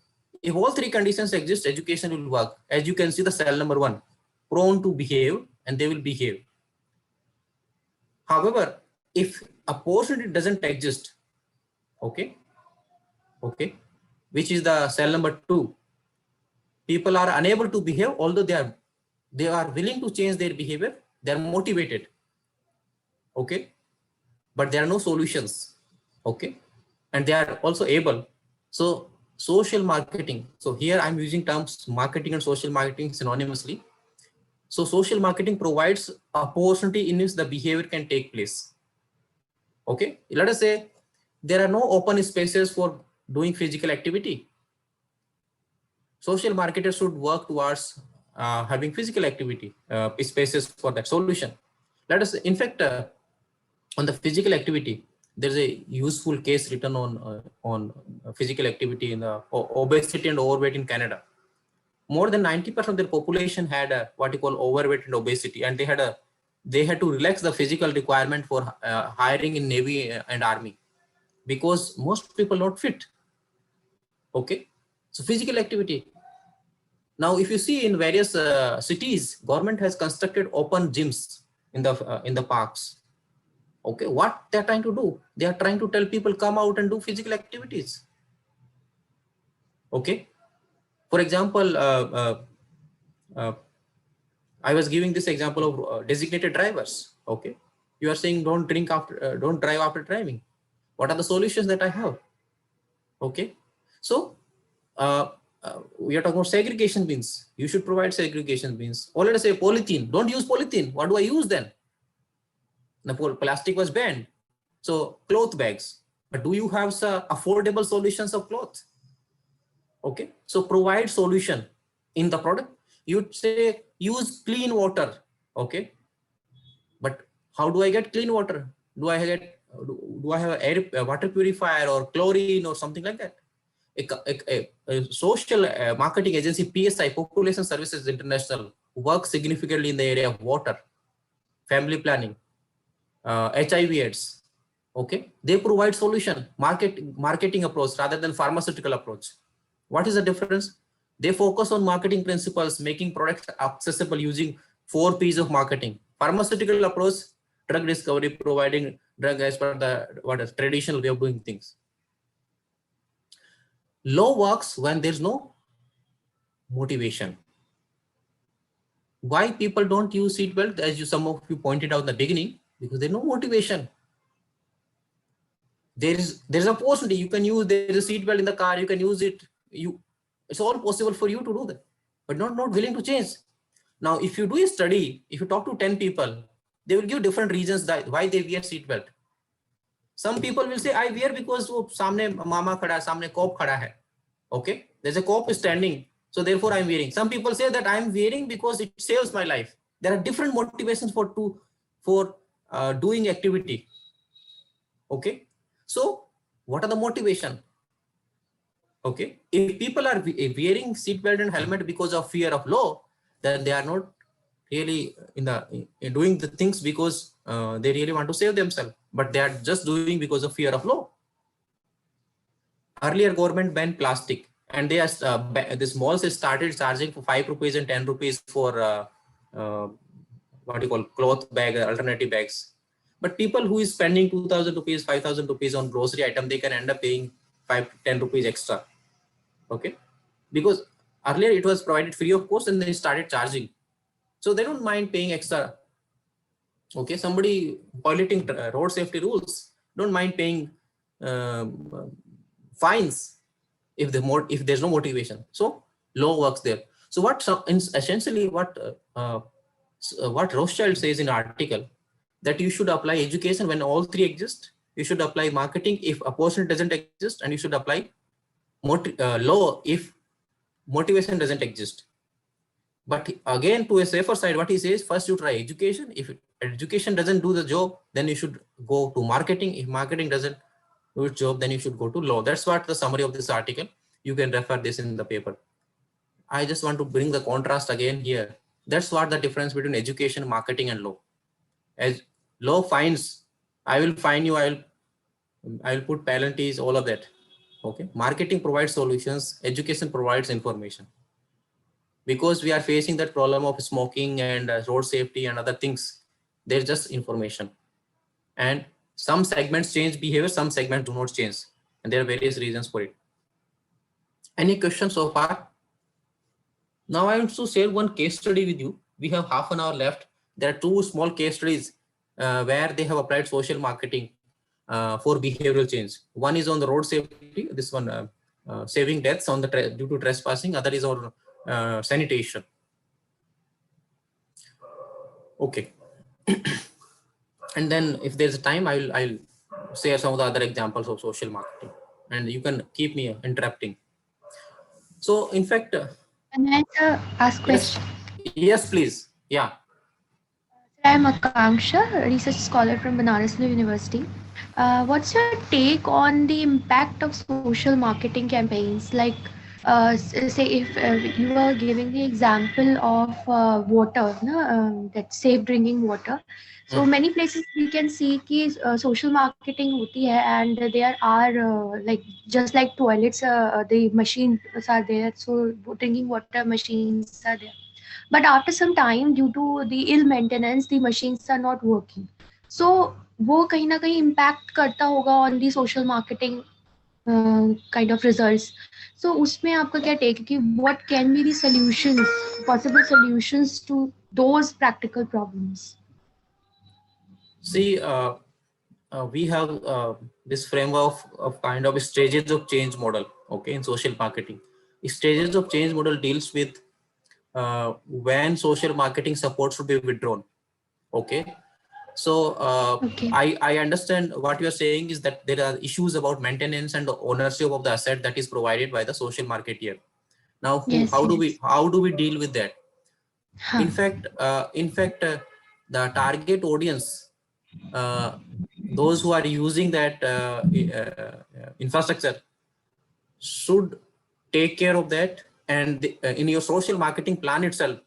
if all 3 conditions exist, education will work. As you can see, the cell number 1, prone to behave, and they will behave. However, if opportunity doesn't exist, okay, which is the cell number 2, people are unable to behave, although they are willing to change their behavior, they are motivated. okay, but there are no solutions, okay, and they are also able. So social marketing, so here I'm using terms marketing and social marketing synonymously. So social marketing provides opportunity in which the behavior can take place. Okay, let us say there are no open spaces for doing physical activity. Social marketers should work towards having physical activity spaces for that solution. Let us, in fact, on the physical activity, there's a useful case written on physical activity in the obesity and overweight in Canada. More than 90% of their population had what you call overweight and obesity, and they had to relax the physical requirement for hiring in Navy and Army, because most people not fit. Okay, so physical activity. Now, if you see in various cities, government has constructed open gyms in the parks. Okay, what they're trying to do? They are trying to tell people come out and do physical activities. Okay, for example, I was giving this example of designated drivers. Okay, you are saying don't drive after driving. What are the solutions that I have? Okay, so we are talking about segregation bins. You should provide segregation bins. Or let us say polythene. Don't use polythene. What do I use then? The plastic was banned. So cloth bags. But do you have affordable solutions of cloth? Okay, so provide solution in the product. You'd say use clean water. Okay, but how do I get clean water? Do I have a water purifier or chlorine or something like that? A social marketing agency, PSI, Population Services International, works significantly in the area of water, family planning, HIV/AIDS. Okay, they provide solution, marketing approach rather than pharmaceutical approach. What is the difference? They focus on marketing principles, making products accessible using 4 P's of marketing. Pharmaceutical approach, drug discovery, providing drug as per the traditional way of doing things. Law works when there's no motivation. Why people don't use seatbelt, as some of you pointed out in the beginning? Because there's no motivation. There's a opportunity. You can use, there is a seatbelt in the car, you can use it. It's all possible for you to do that, but not willing to change. Now, if you do a study, if you talk to 10 people, they will give different reasons why they wear seatbelt. Some people will say, I wear because samne mama khada hai, samne cop khada hai. Okay, there's a cop standing, so therefore I'm wearing. Some people say that I'm wearing because it saves my life. There are different motivations for doing activity. Okay, so what are the motivation? Okay, if people are wearing seatbelt and helmet because of fear of law, then they are not really in doing the things because they really want to save themselves, but they are just doing because of fear of law. Earlier, government banned plastic, and they this malls started charging for 5 rupees and 10 rupees for what you call cloth bag, alternative bags. But people who is spending 2,000 rupees, 5,000 rupees on grocery item, they can end up paying 5 to 10 rupees extra. Okay, because earlier it was provided free of cost, and they started charging, so they don't mind paying extra. Okay, somebody violating road safety rules don't mind paying fines if there's no motivation. So law works there. So essentially what Rothschild says in the article, that you should apply education when all 3 exist. You should apply marketing if a person doesn't exist, and you should apply law if motivation doesn't exist. But again, to a safer side, what he says, first you try education. If education doesn't do the job, then you should go to marketing. If marketing doesn't do its job, then you should go to law. That's what the summary of this article. You can refer this in the paper. I just want to bring the contrast again here. That's what the difference between education, marketing, and law. As law finds, I will fine you, I will put penalties, all of that. Okay, marketing provides solutions, education provides information. Because we are facing that problem of smoking and road safety and other things, there's just information. And some segments change behavior, some segments do not change, and there are various reasons for it. Any questions so far? Now I want to share one case study with you. We have half an hour left. There are 2 small case studies where they have applied social marketing for behavioral change. One is on the road safety, this one saving deaths on the due to trespassing, other is on sanitation. Okay. And then if there's a time, I'll share some of the other examples of social marketing, and you can keep me interrupting. So in fact, can I ask question? Yes, please. Yeah. I'm Akanksha, research scholar from Banaras Hill University. What's your take on the impact of social marketing campaigns? Like, say if you are giving the example of water, that safe drinking water. So many places we can see that social marketing hoti hai, and there are like just like toilets, the machines are there. So drinking water machines are there. But after some time, due to the ill maintenance, the machines are not working. So वो कहीं ना कहीं impact करता होगा on the social marketing kind of results. So उसमें आपका क्या take है कि what can be the solutions, possible solutions to those practical problems? See, we have this framework of kind of stages of change model, okay, in social marketing. Stages of change model deals with when social marketing support should be withdrawn, okay. So I understand what you are saying is that there are issues about maintenance and ownership of the asset that is provided by the social marketer. Now, how do we deal with that? In fact, the target audience, those who are using that infrastructure, should take care of that. And in your social marketing plan itself,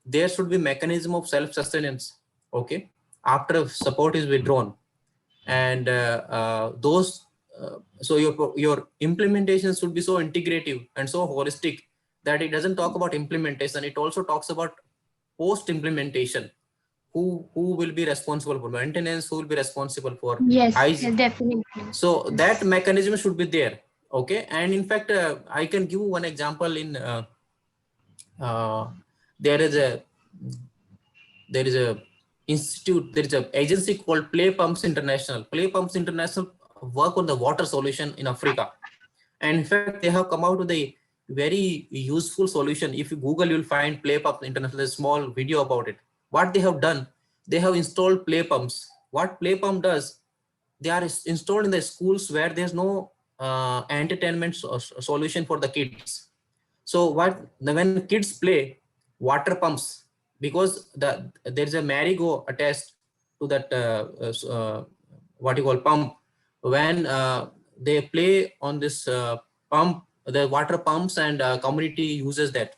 there should be mechanism of self-sustenance, okay, after support is withdrawn. And so your implementation should be so integrative and so holistic that it doesn't talk about implementation, it also talks about post implementation. Who will be responsible for maintenance, who will be responsible for hygiene. Definitely. So that mechanism should be there, okay. And in fact, I can give one example. In there is a institute, there is an agency called Play Pumps International. Play Pumps International work on the water solution in Africa, and in fact they have come out with a very useful solution. If you Google, you'll find Play Pumps International, a small video about it. What they have done, they have installed play pumps. What play pump does, they are installed in the schools where there's no entertainment solution for the kids. So when kids play, water pumps, because there's a merry-go attached to that what you call pump. When they play on this pump, the water pumps, and community uses that.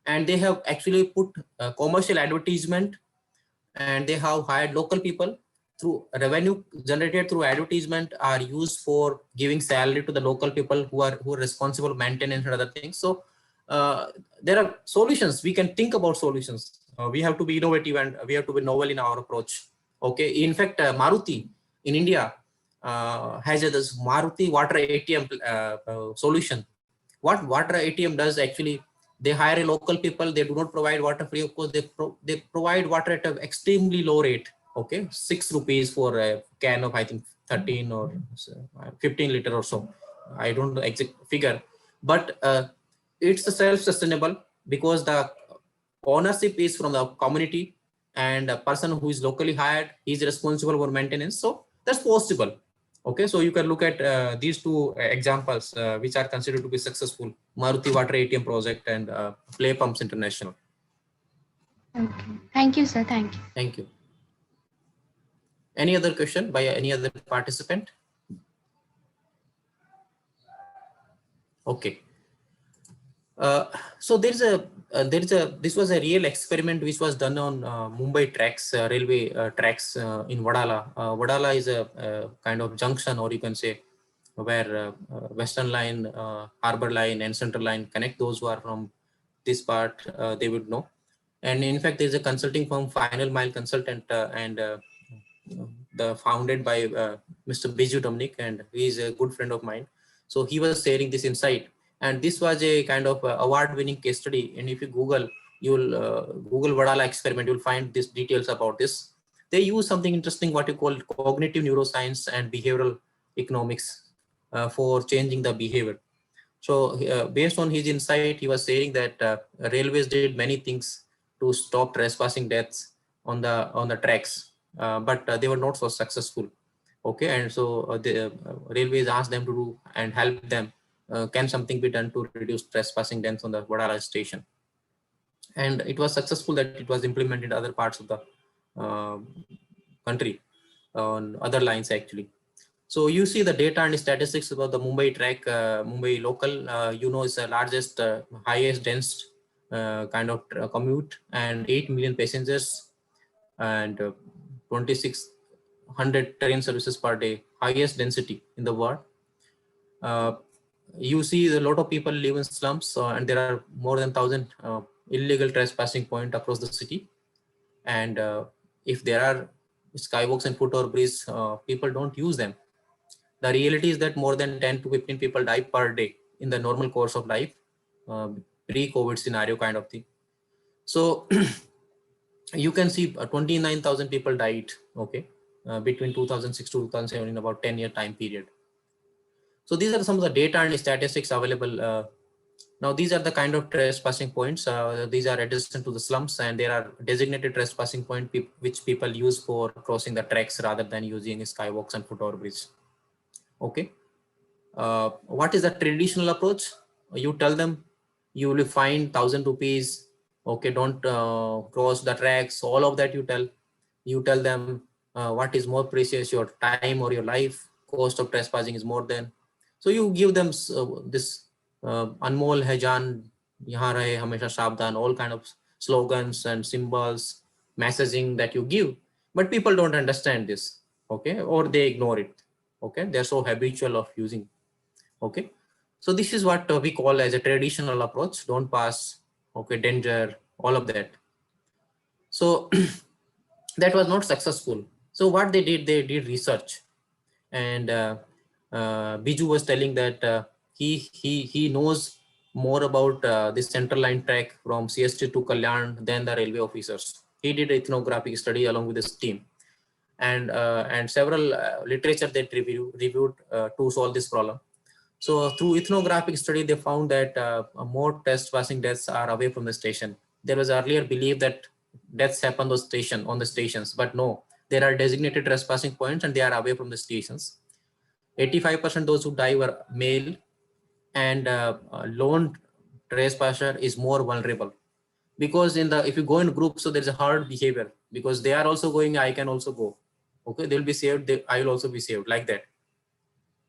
And they have actually put commercial advertisement, and they have hired local people. Through revenue generated through advertisement are used for giving salary to the local people who are responsible for maintenance and other things. So there are solutions. We can think about solutions. We have to be innovative, and we have to be novel in our approach. Okay. In fact, Maruti in India has this Maruti water ATM solution. What water ATM does, actually, they hire local people. They do not provide water free. Of course, they provide water at an extremely low rate. Okay, 6 rupees for a can of, I think, 13 or 15 liter or so. I don't know exact figure, but it's self-sustainable because the ownership is from the community, and a person who is locally hired is responsible for maintenance. So that's possible. Okay, so you can look at these two examples which are considered to be successful: Maruti Water ATM project and Play Pumps International. Okay, thank you, sir. Thank you. Thank you. Any other question by any other participant? Okay. So this was a real experiment which was done on Mumbai tracks, railway tracks in Wadala. Wadala is a kind of junction, or you can say, where Western Line, Harbour Line, and Central Line connect. Those who are from this part, they would know. And in fact, there is a consulting firm, Final Mile Consultant, and founded by Mr. Biju Dominic, and he is a good friend of mine. So he was sharing this insight. And this was a kind of award-winning case study. And if you Google, you'll Google Wadala experiment, you'll find these details about this. they use something interesting, what you call cognitive neuroscience and behavioral economics for changing the behavior. So based on his insight, he was saying that railways did many things to stop trespassing deaths on the tracks, but they were not so successful. Okay, and so the railways asked them to do and help them. Can something be done to reduce trespassing deaths on the Vadala station? And it was successful that it was implemented in other parts of the country on other lines actually. So you see the data and statistics about the Mumbai track, Mumbai local, you know, is the largest, highest dense kind of commute, and 8 million passengers and 2,600 train services per day, highest density in the world. You see a lot of people live in slums, and there are more than 1,000 illegal trespassing points across the city. And if there are skywalks and foot bridge, people don't use them. The reality is that more than 10 to 15 people die per day in the normal course of life, pre-COVID scenario kind of thing. So you can see 29,000 people died, okay, between 2006 to 2007 in about 10-year time period. So these are some of the data and statistics available. Now these are the kind of trespassing points. These are adjacent to the slums, and there are designated trespassing points which people use for crossing the tracks rather than using skywalks and foot bridge. Okay. What is the traditional approach? You tell them you will find 1,000 rupees. Okay, don't cross the tracks. All of that you tell them what is more precious, your time or your life. Cost of trespassing is more than. So you give them this Anmol hai jaan, yahan rahe, hamesha sabdhan, all kind of slogans and symbols, messaging that you give, but people don't understand this, okay, or they ignore it. Okay, they're so habitual of using. Okay, so this is what we call as a traditional approach. Don't pass, okay, danger, all of that. So that was not successful. So what they did research, and Biju was telling that he knows more about this central line track from CST to Kalyan than the railway officers. He did an ethnographic study along with his team. And several literature that reviewed to solve this problem. So through ethnographic study, they found that more trespassing deaths are away from the station. There was earlier belief that deaths happen on the stations, but no, there are designated trespassing points and they are away from the stations. 85% those who die were male, and lone trespasser is more vulnerable. Because if you go in groups, so there's a herd behavior, because they are also going, I can also go. Okay, they'll be saved, I will also be saved, like that.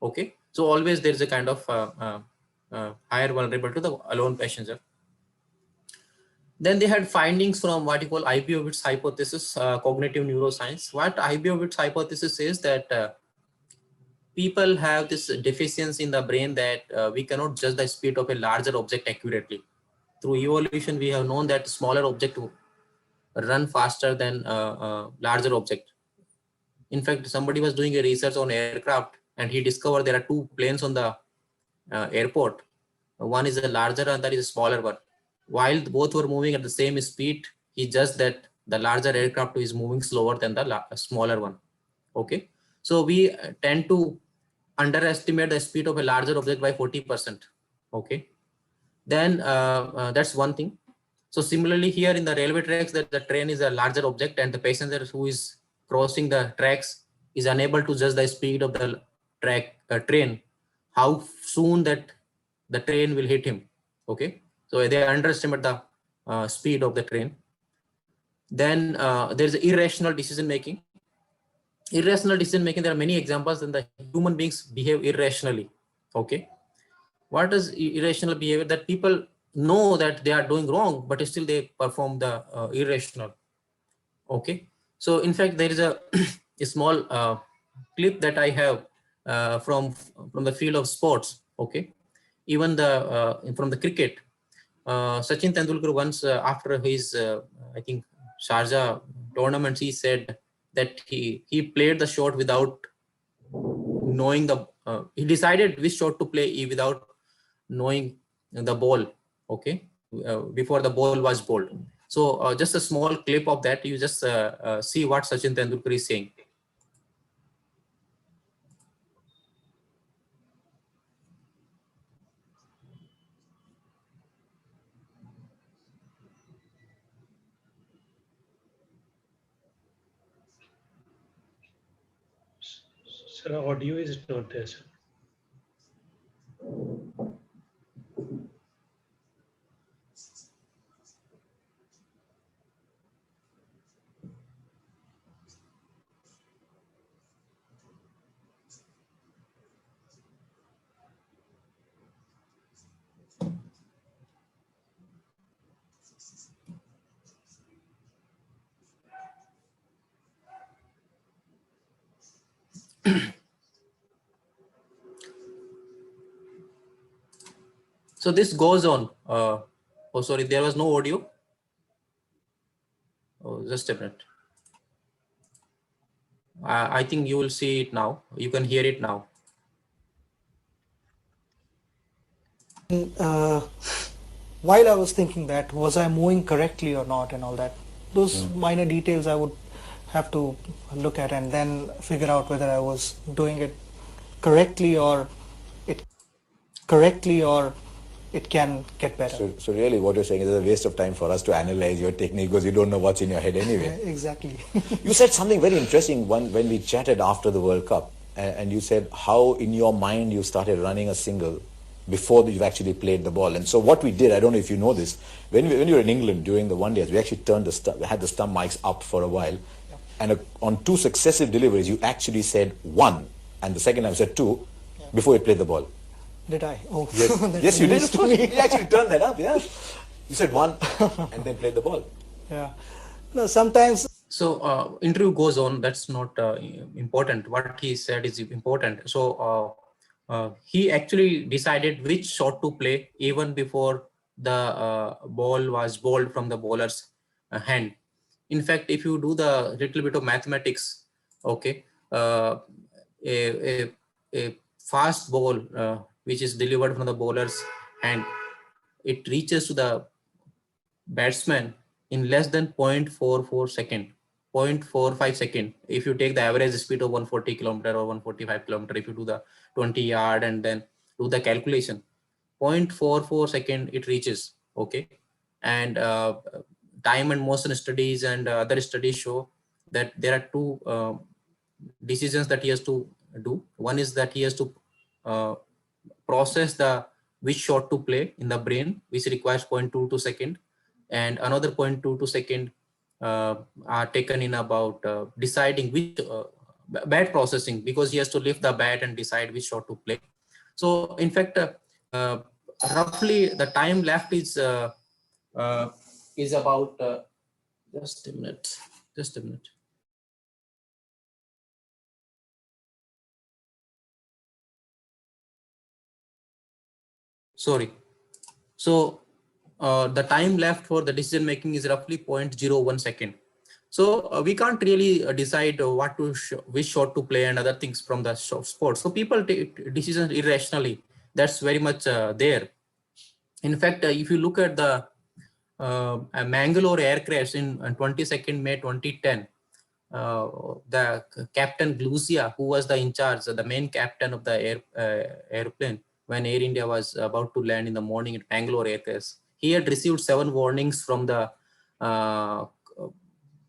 Okay, so always there's a kind of higher vulnerability to the alone passenger. Then they had findings from what you call Eibovitz hypothesis, cognitive neuroscience. What Eibovitz hypothesis is that people have this deficiency in the brain that we cannot judge the speed of a larger object accurately. Through evolution, we have known that smaller object run faster than larger object. In fact, somebody was doing a research on aircraft, and he discovered there are two planes on the airport. One is a larger and that is a smaller one. While both were moving at the same speed, he judged that the larger aircraft is moving slower than the smaller one. Okay, so we tend to underestimate the speed of a larger object by 40%. Okay, then that's one thing. So similarly here in the railway tracks, that the train is a larger object and the passenger who is crossing the tracks is unable to judge the speed of the train, how soon that the train will hit him. Okay, so they underestimate the speed of the train. Then there's irrational decision making. Irrational decision making, there are many examples, and the human beings behave irrationally. Okay, what is irrational behavior? That people know that they are doing wrong, but still they perform the irrational. Okay, so in fact there is a small clip that I have from the field of sports. Okay, even from the cricket, Sachin Tendulkar once after his I think Sharjah tournaments, he said that he played the shot without knowing he decided which shot to play without knowing the ball. Okay, before the ball was bowled. So just a small clip of that. You just see what Sachin Tendulkar is saying. Sir, audio is not there, sir. So this goes on. Oh, sorry, there was no audio. Oh, just a minute. I think you will see it now. You can hear it now. While I was thinking that, was I moving correctly or not and all that, those minor details I would have to look at and then figure out whether I was doing it correctly or it can get better. So really what you're saying is it's a waste of time for us to analyze your technique because you don't know what's in your head anyway. Exactly. You said something very interesting when we chatted after the World Cup, and you said how in your mind you started running a single before you've actually played the ball. And so what we did, I don't know if you know this, when you were in England during the one days, we actually turned had the stump mics up for a while, and on 2 successive deliveries you actually said 1 and the second time said 2 before you played the ball. Did I? Oh, yes, yes you did. You actually turned that up, yeah. You said 1 and then played the ball. Yeah. No, sometimes. So interview goes on. That's not important. What he said is important. So he actually decided which shot to play even before the ball was bowled from the bowler's hand. In fact, if you do the little bit of mathematics, okay, a fast ball which is delivered from the bowler's hand, it reaches to the batsman in less than 0.44 second, 0.45 second. If you take the average speed of 140 kilometer or 145 kilometer, if you do the 20 yard and then do the calculation, 0.44 second it reaches, okay. And time and motion studies and other studies show that there are 2 decisions that he has to do. One is that he has to process the which shot to play in the brain, which requires 0.22 second, and another 0.22 second are taken in about deciding which bat processing, because he has to lift the bat and decide which shot to play. So in fact, roughly the time left is about just a minute. Sorry. So the time left for the decision making is roughly 0.01 second. So we can't really decide which shot to play and other things from the sport. So people take decisions irrationally. That's very much there. In fact, if you look at the Mangalore air crash in 22nd May 2010, the Captain Glusia, who was the main captain of the airplane when Air India was about to land in the morning at Mangalore air crash, he had received 7 warnings from the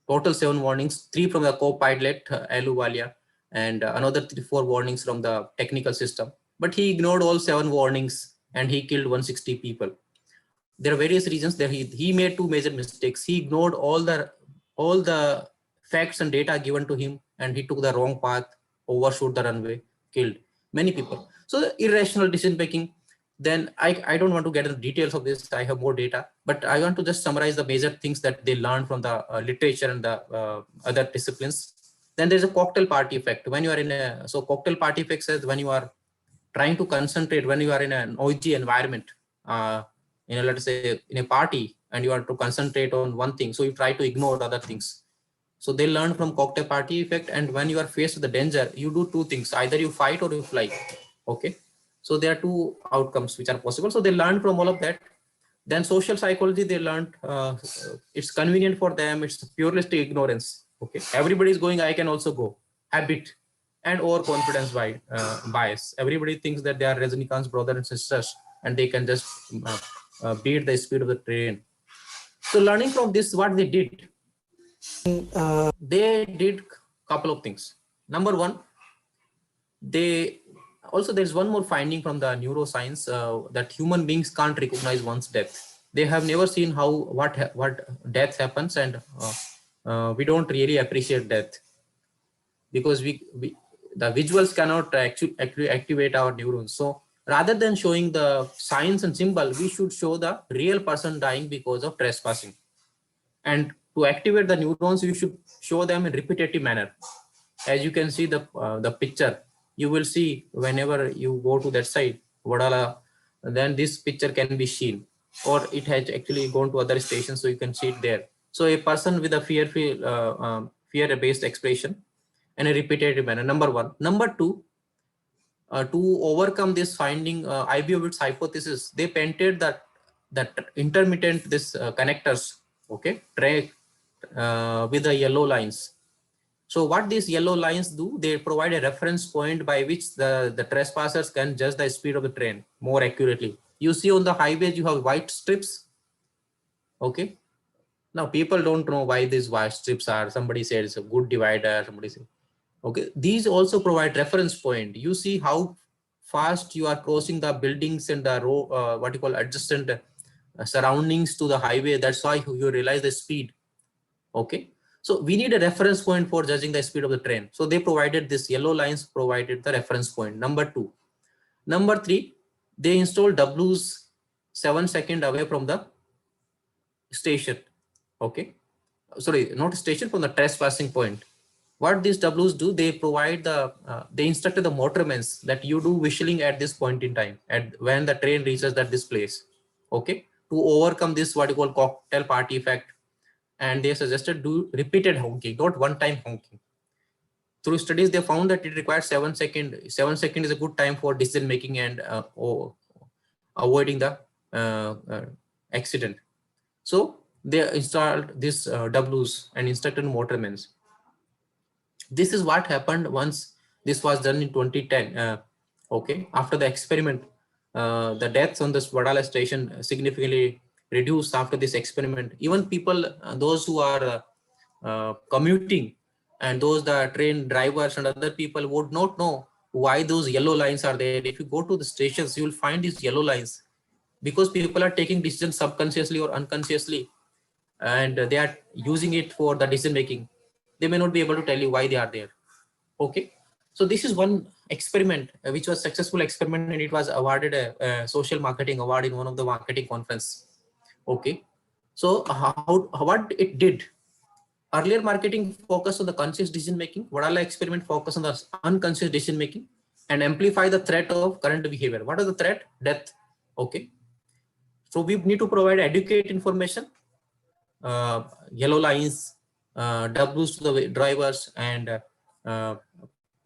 total 7 warnings, 3 from the co-pilot Ahluwalia and another 3-4 warnings from the technical system. But he ignored all 7 warnings and he killed 160 people. There are various reasons that he made 2 major mistakes. He ignored all the facts and data given to him, and he took the wrong path, overshot the runway, killed many people. So the irrational decision making. Then I don't want to get into details of this. I have more data, but I want to just summarize the major things that they learned from the literature and the other disciplines. Then there's a cocktail party effect. When you are cocktail party effect says when you are trying to concentrate, when you are in an noisy environment, let's say in a party, and you are to concentrate on one thing, so you try to ignore other things. So they learn from cocktail party effect. And when you are faced with the danger, you do 2 things: either you fight or you fly. Okay. So there are 2 outcomes which are possible. So they learn from all of that. Then social psychology, they learned it's convenient for them. It's puristic ignorance. Okay, everybody is going, I can also go. Habit and overconfidence bias. Everybody thinks that they are Rajinikanth's brothers and sisters and they can just beat the speed of the train. So learning from this, what they did, they did couple of things. Number one, there's one more finding from the neuroscience that human beings can't recognize one's death. They have never seen what death happens, and we don't really appreciate death because the visuals cannot actually activate our neurons. So rather than showing the signs and symbol, we should show the real person dying because of trespassing. And to activate the neurons, you should show them in repetitive manner. As you can see the picture, you will see whenever you go to that side, Wadala, then this picture can be seen, or it has actually gone to other stations, so you can see it there. So a person with a fear-based expression and a repetitive manner, number one. Number two, to overcome this finding, Ibovitz hypothesis, they painted that intermittent connectors, okay, with the yellow lines. So what these yellow lines do, they provide a reference point by which the trespassers can judge the speed of the train more accurately. You see on the highways, you have white strips. Okay. Now people don't know why these white strips are. Somebody said it's a good divider. Somebody said, okay. These also provide reference point. You see how fast you are crossing the buildings and the what you call adjacent surroundings to the highway. That's why you realize the speed. Okay. So we need a reference point for judging the speed of the train. So they provided this yellow lines, provided the reference point. Number two. Number three, they installed W's 7 seconds away from the station. Okay. Sorry, not station, from the trespassing point. What these W's do, they provide they instructed the motormen that you do whistling at this point in time, when the train reaches this place. Okay. To overcome this, what you call cocktail party effect. And they suggested do repeated honking, not one-time honking. Through studies, they found that it requires 7 seconds. 7 seconds is a good time for decision making and avoiding the accident. So they installed this W's and instructed motormen. This is what happened once this was done in 2010. Okay, after the experiment, the deaths on this Wadala station significantly reduced after this experiment. Even people, those who are commuting, and the train drivers and other people would not know why those yellow lines are there. If you go to the stations, you will find these yellow lines because people are taking decisions subconsciously or unconsciously, and they are using it for the decision making. They may not be able to tell you why they are there. Okay. So this is one experiment which was successful experiment, and it was awarded a social marketing award in one of the marketing conference. Okay, so what it did? Earlier marketing focused on the conscious decision making. Wadala experiment focused on the unconscious decision making and amplify the threat of current behavior. What is the threat? Death. Okay, so we need to provide adequate information, yellow lines, W's to the drivers, and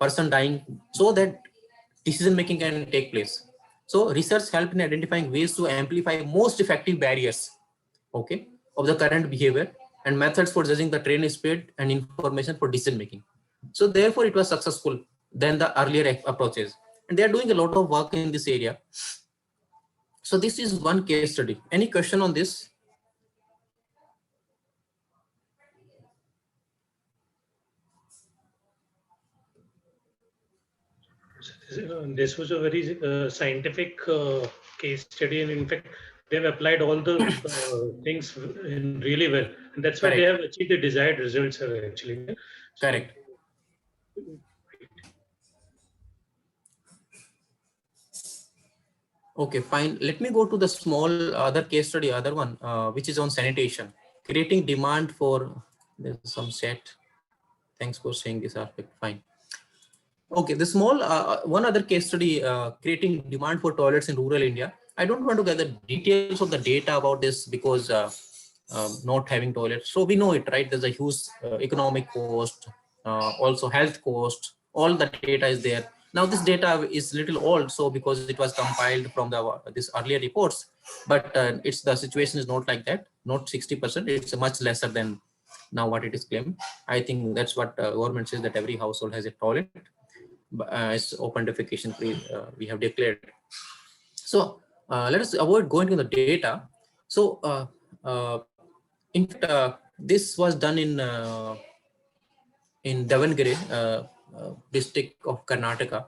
person dying, so that decision making can take place. So research helped in identifying ways to amplify most effective barriers, okay, of the current behavior and methods for judging the train speed and information for decision making. So therefore it was successful than the earlier approaches. And they are doing a lot of work in this area. So this is one case study. Any question on this? This was a very scientific case study, and in fact, they have applied all the things in really well, and that's why they have achieved the desired results. Actually, correct. Okay, fine. Let me go to the small other case study, other one, which is on sanitation, creating demand for. There's some set. Thanks for saying this aspect. Fine. Okay, the small one other case study, creating demand for toilets in rural India. I don't want to get the details of the data about this because not having toilets. So we know it, right? There's a huge economic cost, also health cost. All the data is there. Now this data is little old, so because it was compiled from this earlier reports, but the situation is not like that, not 60%. It's much lesser than now what it is claimed. I think that's what government says, that every household has a toilet. It's open defecation free, we have declared. So let us avoid going to the data. So in fact, this was done in Davangere district of Karnataka.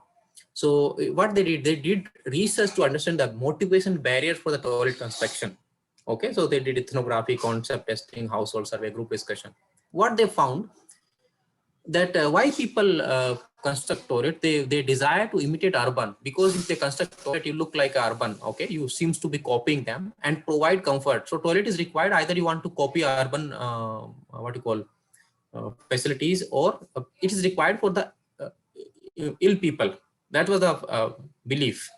So what they did research to understand the motivation barriers for the toilet construction. Okay, so they did ethnography, concept testing, household survey, group discussion. What they found, that why people construct toilet, they desire to imitate urban, because if they construct toilet, you look like urban. Okay, you seems to be copying them and provide comfort. So toilet is required, either you want to copy urban facilities, or it is required for the ill people. That was the belief.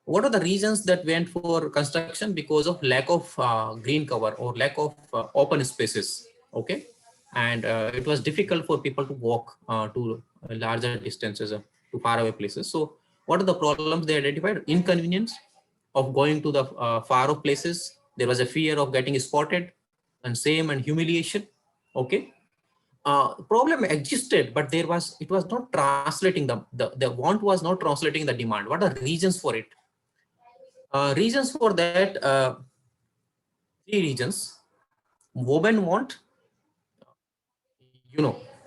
What are the reasons that went for construction? Because of lack of green cover or lack of open spaces. Okay, and it was difficult for people to walk to larger distances, to faraway places. So what are the problems they identified? Inconvenience of going to the far off places. There was a fear of getting spotted, and shame and humiliation. Okay, problem existed, but it was not translating the want was not translating the demand. What are the reasons for it? Reasons for that, 3 reasons. Women want,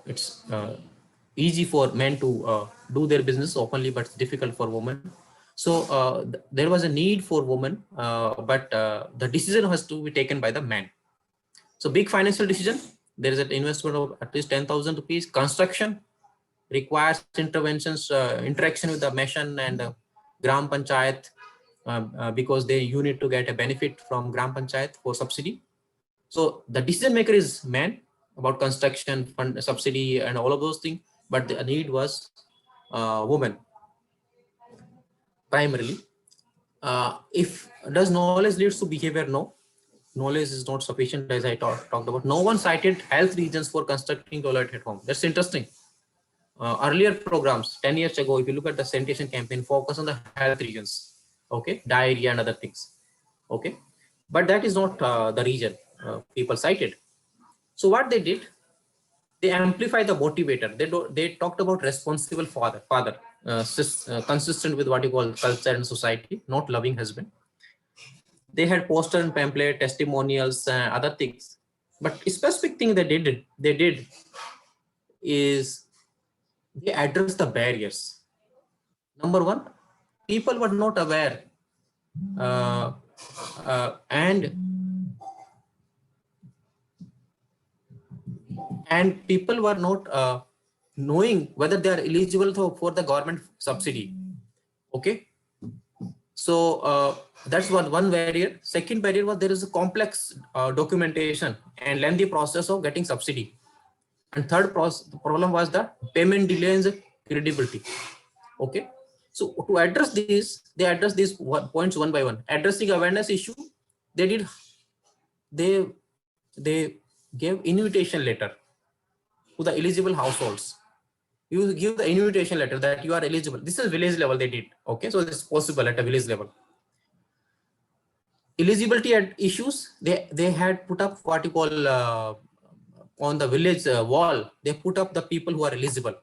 it's easy for men to do their business openly, but it's difficult for women. So there was a need for women, but the decision has to be taken by the man. So big financial decision. There is an investment of at least 10,000 rupees. Construction requires interventions, interaction with the Mission and Gram Panchayat, because you need to get a benefit from Gram Panchayat for subsidy. So the decision maker is man about construction, fund, subsidy, and all of those things. But the need was woman primarily. Does knowledge leads to behavior? No. Knowledge is not sufficient, as I talked about. No one cited health reasons for constructing toilet at home. That's interesting. Earlier programs, 10 years ago, if you look at the sanitation campaign, focus on the health reasons. Okay, diarrhea and other things. Okay, but that is not the reason people cited. So what they did, they amplify the motivator. They talked about responsible father, consistent with what you call culture and society, not loving husband. They had poster and pamphlet, testimonials, other things. But a specific thing they did is they addressed the barriers. Number one, people were not aware, and people were not knowing whether they are eligible for the government subsidy. Okay, so that's one barrier. Second barrier was there is a complex documentation and lengthy process of getting subsidy. And third problem was the payment delay and credibility. Okay, so to address these, they address these points one by one. Addressing awareness issue, they gave invitation letter to the eligible households. You give the invitation letter that you are eligible. This is village level they did. Okay, so this is possible at a village level. Eligibility issues, they had put up what you call on the village wall, they put up the people who are eligible.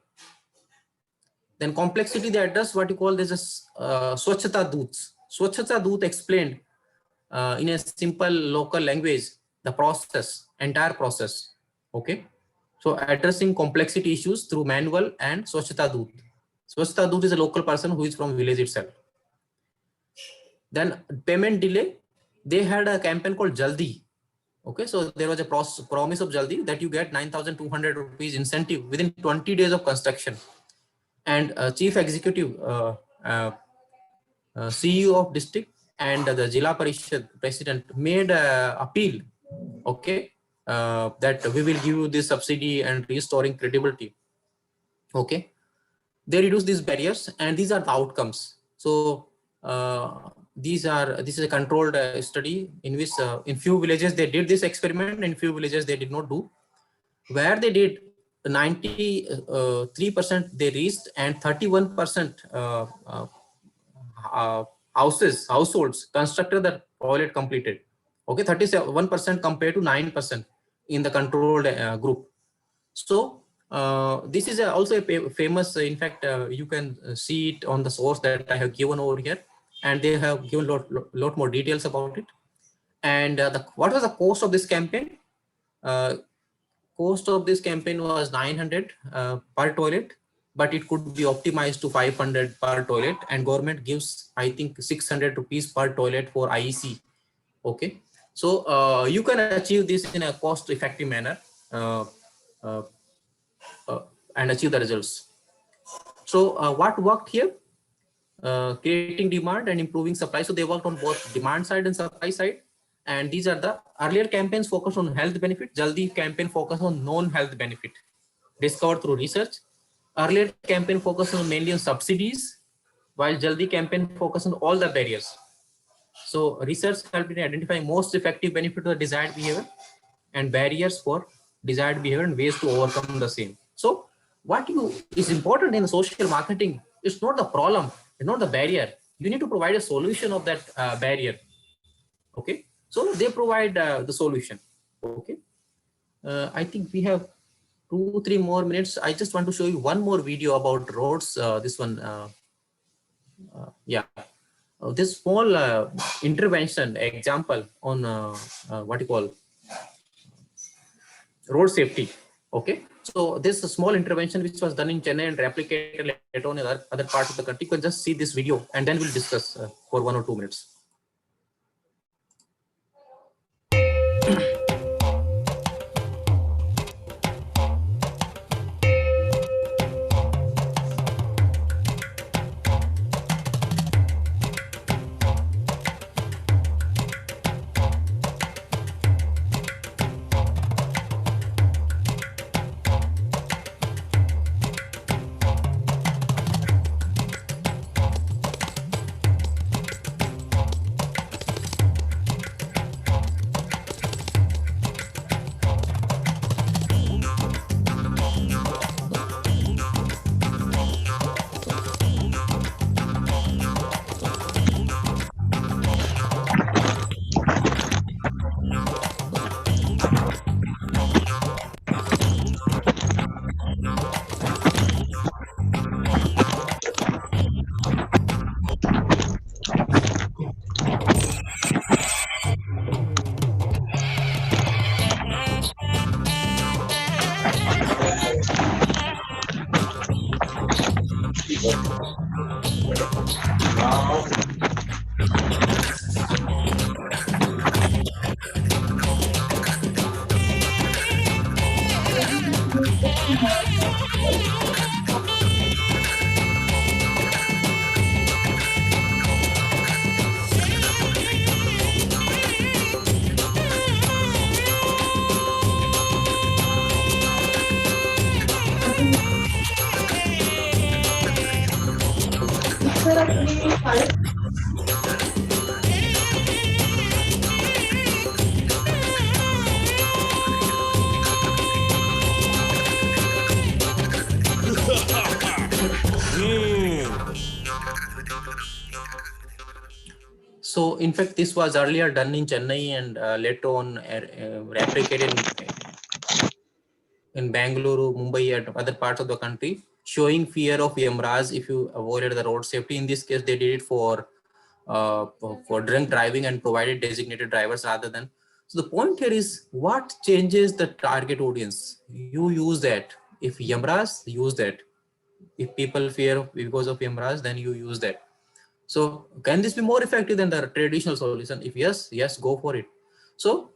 Then complexity, they address what you call this is Swachhata Doots. Swachhata Doot explained in a simple local language the process, entire process. Okay, so addressing complexity issues through manual and Swachhata Doot. Swachhata Doot is a local person who is from village itself. Then payment delay, they had a campaign called Jaldi. Okay, so there was a promise of Jaldi that you get 9,200 rupees incentive within 20 days of construction. And chief executive, CEO of district and the Jila Parishad president made an appeal, okay, that we will give you this subsidy and restoring credibility. Okay, they reduce these barriers, and these are the outcomes. So this is a controlled study in which in few villages they did this experiment, and in few villages they did not do. Where they did, 93% they reached, and 31% households constructed the toilet completed. Okay, 31% compared to 9% in the controlled group. So this is also a famous, in fact, you can see it on the source that I have given over here, and they have given lot more details about it. And what was the cost of this campaign? Cost of this campaign was 900 per toilet, but it could be optimized to 500 per toilet, and government gives, I think, 600 rupees per toilet for IEC. Okay, so you can achieve this in a cost effective manner and achieve the results. So what worked here? Creating demand and improving supply. So they worked on both demand side and supply side. And these are the earlier campaigns focused on health benefit. Jaldi campaign focused on non-health benefit, discovered through research. Earlier campaign focused on mainly on subsidies, while Jaldi campaign focused on all the barriers. So research helped in identifying most effective benefit to the desired behavior and barriers for desired behavior and ways to overcome the same. So what is important in social marketing is not the problem, it's not the barrier. You need to provide a solution of that barrier. Okay, so they provide the solution. Okay, I think we have 2-3 more minutes. I just want to show you one more video about roads. This one, yeah. This small intervention example on what you call road safety. Okay, so this is a small intervention which was done in Chennai and replicated later on in other parts of the country. You can just see this video and then we'll discuss for 1 or 2 minutes. So in fact, this was earlier done in Chennai and later on replicated in Bangalore, Mumbai, and other parts of the country, showing fear of Yamraj if you avoided the road safety. In this case, they did it for drunk driving and provided designated drivers rather than. So the point here is what changes the target audience. You use that. If Yamraj, use that. If people fear because of Yamraj, then you use that. So can this be more effective than the traditional solution? If yes, go for it. So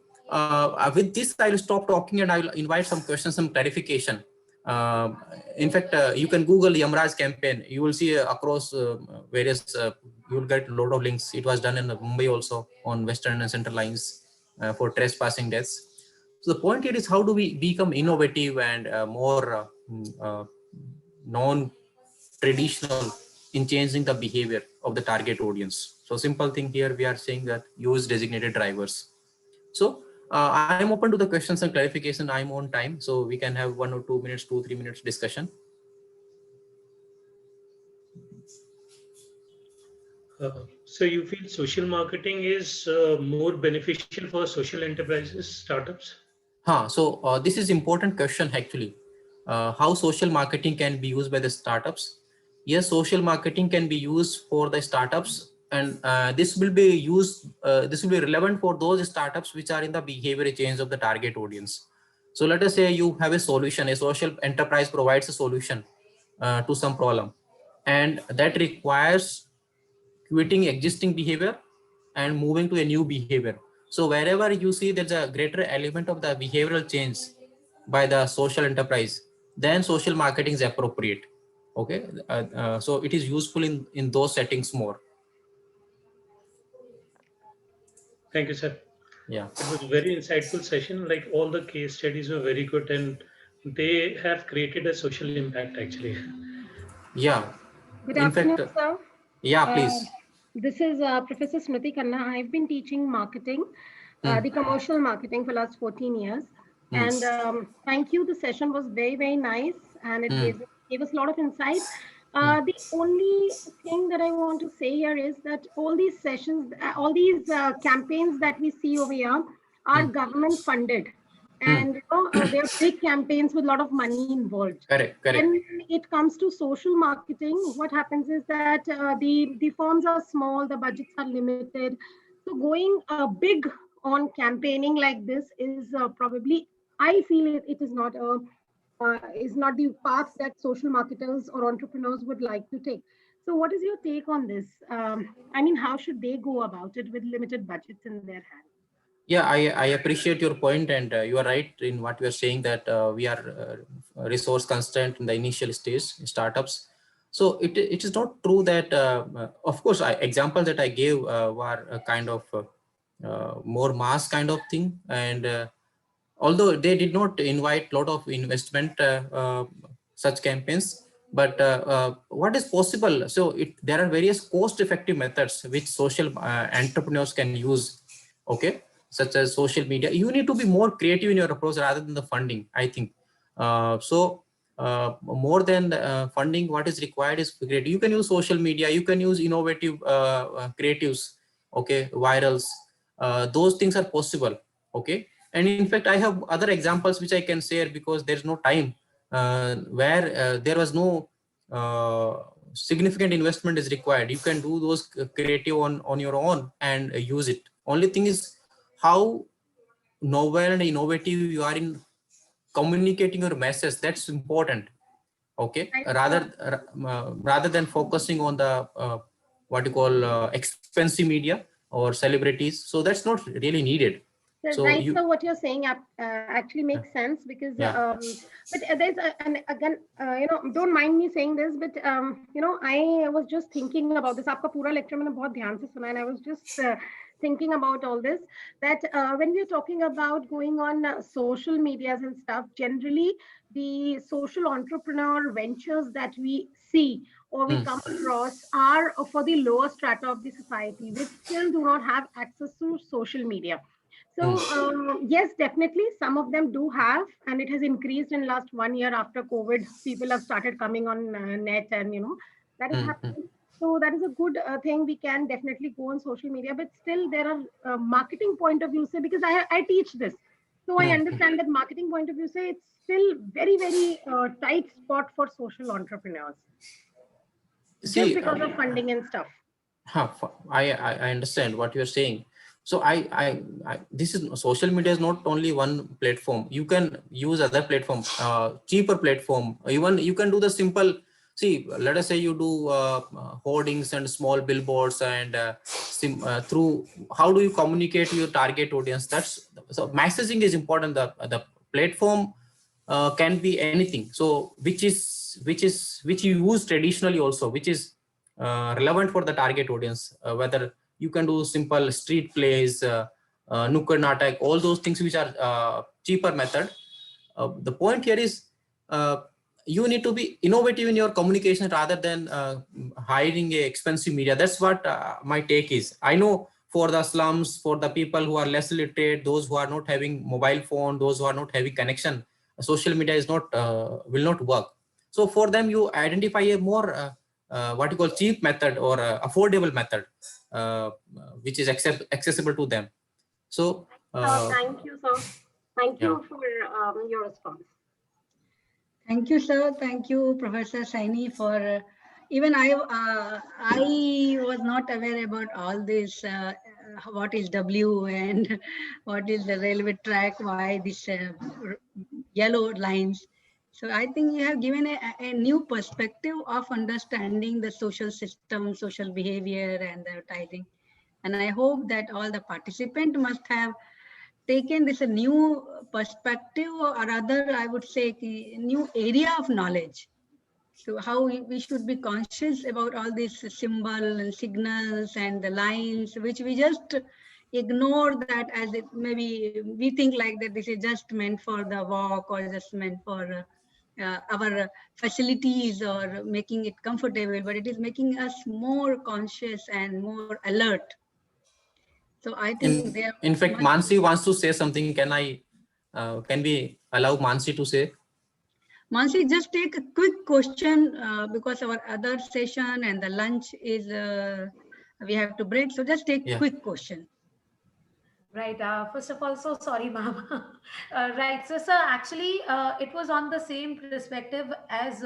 with this, I'll stop talking and I'll invite some questions, some clarification. In fact, you can Google Yamraj campaign. You will see across various, you will get a lot of links. It was done in Mumbai also on Western and Central lines for trespassing deaths. So the point here is how do we become innovative and more non-traditional in changing the behavior of the target audience. So simple thing here, we are saying that use designated drivers. So I'm open to the questions and clarification. I'm on time, so we can have 1 or 2 minutes, 2-3 minutes discussion. So you feel social marketing is more beneficial for social enterprises, startups? So this is important question actually. How social marketing can be used by the startups? Yes, social marketing can be used for the startups, and this will be used. This will be relevant for those startups which are in the behavioral change of the target audience. So let us say you have a solution. A social enterprise provides a solution to some problem, and that requires quitting existing behavior and moving to a new behavior. So wherever you see there's a greater element of the behavioral change by the social enterprise, then social marketing is appropriate. Okay, so it is useful in those settings more. Thank you, sir. Yeah, it was a very insightful session. Like all the case studies were very good, and they have created a social impact actually. Yeah. Good In afternoon, fact, sir. yeah, please. This is Professor Smriti Khanna. I've been teaching marketing, the commercial marketing for last 14 years. And thank you. The session was very, very nice, and it gave us a lot of insight. The only thing that I want to say here is that all these sessions, all these campaigns that we see over here are government funded. And there are big campaigns with a lot of money involved. Correct. When it comes to social marketing, what happens is that the firms are small, the budgets are limited. So going big on campaigning like this is probably, I feel it is not the path that social marketers or entrepreneurs would like to take. So what is your take on this? I mean, how should they go about it with limited budgets in their hands? Yeah, I appreciate your point, and you are right in what you are saying, that we are resource constrained in the initial stage startups. So it is not true that, of course, examples that I gave were a kind of more mass kind of thing, and although they did not invite a lot of investment, such campaigns, but what is possible? So there are various cost-effective methods which social entrepreneurs can use. Okay, such as social media. You need to be more creative in your approach rather than the funding, I think. More than funding, what is required is creative. You can use social media, you can use innovative creatives, okay, virals. Those things are possible, okay. And in fact, I have other examples which I can share because there's no time, where there was no significant investment is required. You can do those creative on your own and use it. Only thing is how novel and innovative you are in communicating your message. That's important. Okay, rather than focusing on the what you call expensive media or celebrities. So that's not really needed. So what you're saying actually makes sense, because but there's again don't mind me saying this, but I was just thinking about this. Aapka pura lecture maine bahut dhyan se suna, and I was just thinking about all this, that when we're talking about going on social medias and stuff, generally the social entrepreneur ventures that we see or we come across are for the lower strata of the society, which still do not have access to social media. So yes, definitely some of them do have, and it has increased in last 1 year after COVID. People have started coming on net, and that is happening. So that is a good thing. We can definitely go on social media, but still there are marketing point of view, say, because I teach this. So I understand that marketing point of view, say, it's still very, very tight spot for social entrepreneurs. Just because of funding and stuff. I understand what you're saying. So this is social media is not only one platform. You can use other platform, cheaper platform. Even you can do the simple. See, let us say you do hoardings and small billboards, and through how do you communicate to your target audience? So messaging is important. The platform can be anything. So which you use traditionally also, which is relevant for the target audience, whether you can do simple street plays, nukkad natak, all those things which are cheaper method. The point here is you need to be innovative in your communication rather than hiring a expensive media. That's what my take is. I know for the slums, for the people who are less literate, those who are not having mobile phone, those who are not having connection, social media is not will not work. So for them, you identify a more what you call cheap method or affordable method, which is accessible to them. So thank you, sir. Thank you for your response. Thank you, sir. Thank you, Professor Saini, for even I was not aware about all this. What is W and what is the railway track? Why this yellow lines? So I think you have given a new perspective of understanding the social system, social behavior, and advertising. And I hope that all the participants must have taken this a new perspective, or rather I would say a new area of knowledge. So how we should be conscious about all these symbols and signals and the lines, which we just ignore that as it maybe we think like that this is just meant for the walk or just meant for our facilities or making it comfortable, but it is making us more conscious and more alert. So I think in fact, Mansi wants to say something. Can we allow Mansi to say? Mansi, just take a quick question because our other session and the lunch is, we have to break. So just take quick question. Right. First of all, so sorry, ma'am. Right. So, sir, actually, it was on the same perspective as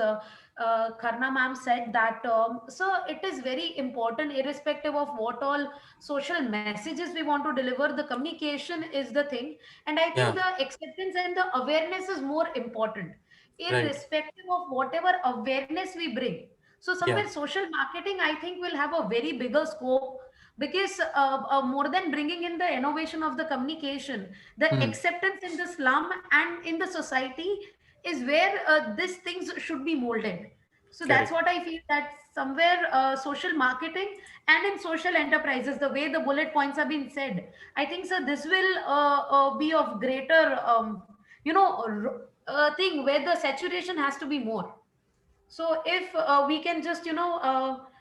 Karna ma'am said that, so it is very important, irrespective of what all social messages we want to deliver, the communication is the thing. And I think the acceptance and the awareness is more important, irrespective of whatever awareness we bring. So somewhere social marketing, I think, will have a very bigger scope, because more than bringing in the innovation of the communication, the acceptance in the slum and in the society is where these things should be molded. So that's what I feel, that somewhere social marketing and in social enterprises, the way the bullet points have been said, I think, so this will be of greater, thing where the saturation has to be more. So if we can just,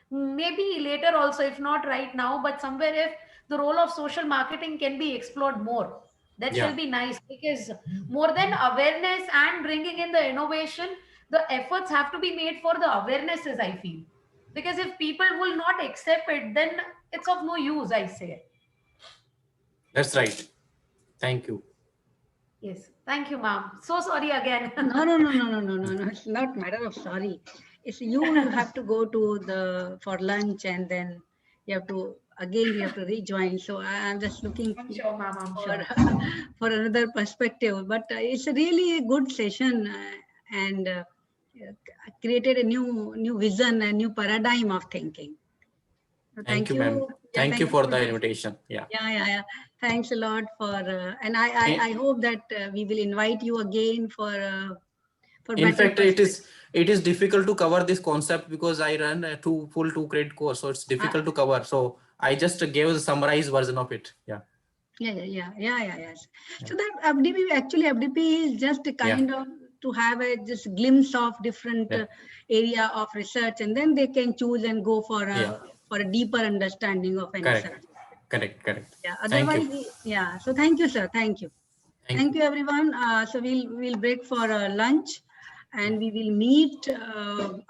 maybe later also, if not right now, but somewhere, if the role of social marketing can be explored more, that shall be nice, because more than awareness and bringing in the innovation, the efforts have to be made for the awarenesses, I feel. Because if people will not accept it, then it's of no use, I say. That's right. Thank you. Yes. Thank you, ma'am. So sorry again. No. It's not matter of sorry. It's you have to go to for lunch, and then you have to rejoin. So I'm just looking for another perspective. But it's really a good session and created a new vision, a new paradigm of thinking. So thank you, ma'am. Thank you for the invitation. Yeah. Thanks a lot for, and I hope that we will invite you again for in fact, it is difficult to cover this concept because I run a full 2 credit course, so it's difficult to cover. So I just gave a summarized version of it. Yeah. So that FDP is just a kind of to have a just glimpse of different area of research, and then they can choose and go for a deeper understanding of any subject. Correct. Yeah. Otherwise, so thank you, sir. Thank you, everyone. So we'll break for lunch, and we will meet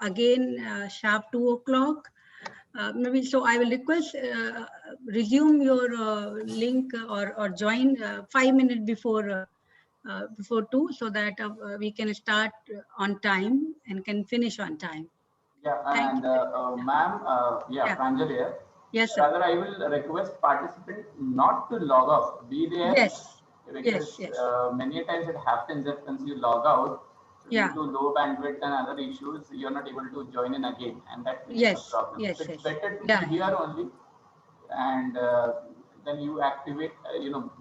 again sharp 2 o'clock. Maybe so. I will request resume your link or join 5 minutes before 2, so that we can start on time and can finish on time. Yeah, and ma'am, Pranjal here. Yes, sir. Rather, I will request participants not to log off. Be there. Yes. Because many times it happens that once you log out, due to low bandwidth and other issues, you're not able to join in again, and that creates a problem. So it's better to be here only, and then you activate.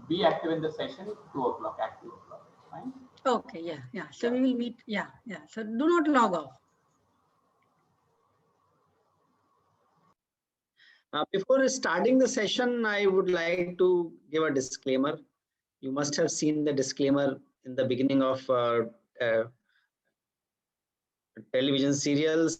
Be active in the session 2 o'clock. At 2 o'clock. Fine. Okay. So we will meet. Yeah. So do not log off. Before starting the session, I would like to give a disclaimer. You must have seen the disclaimer in the beginning of television serials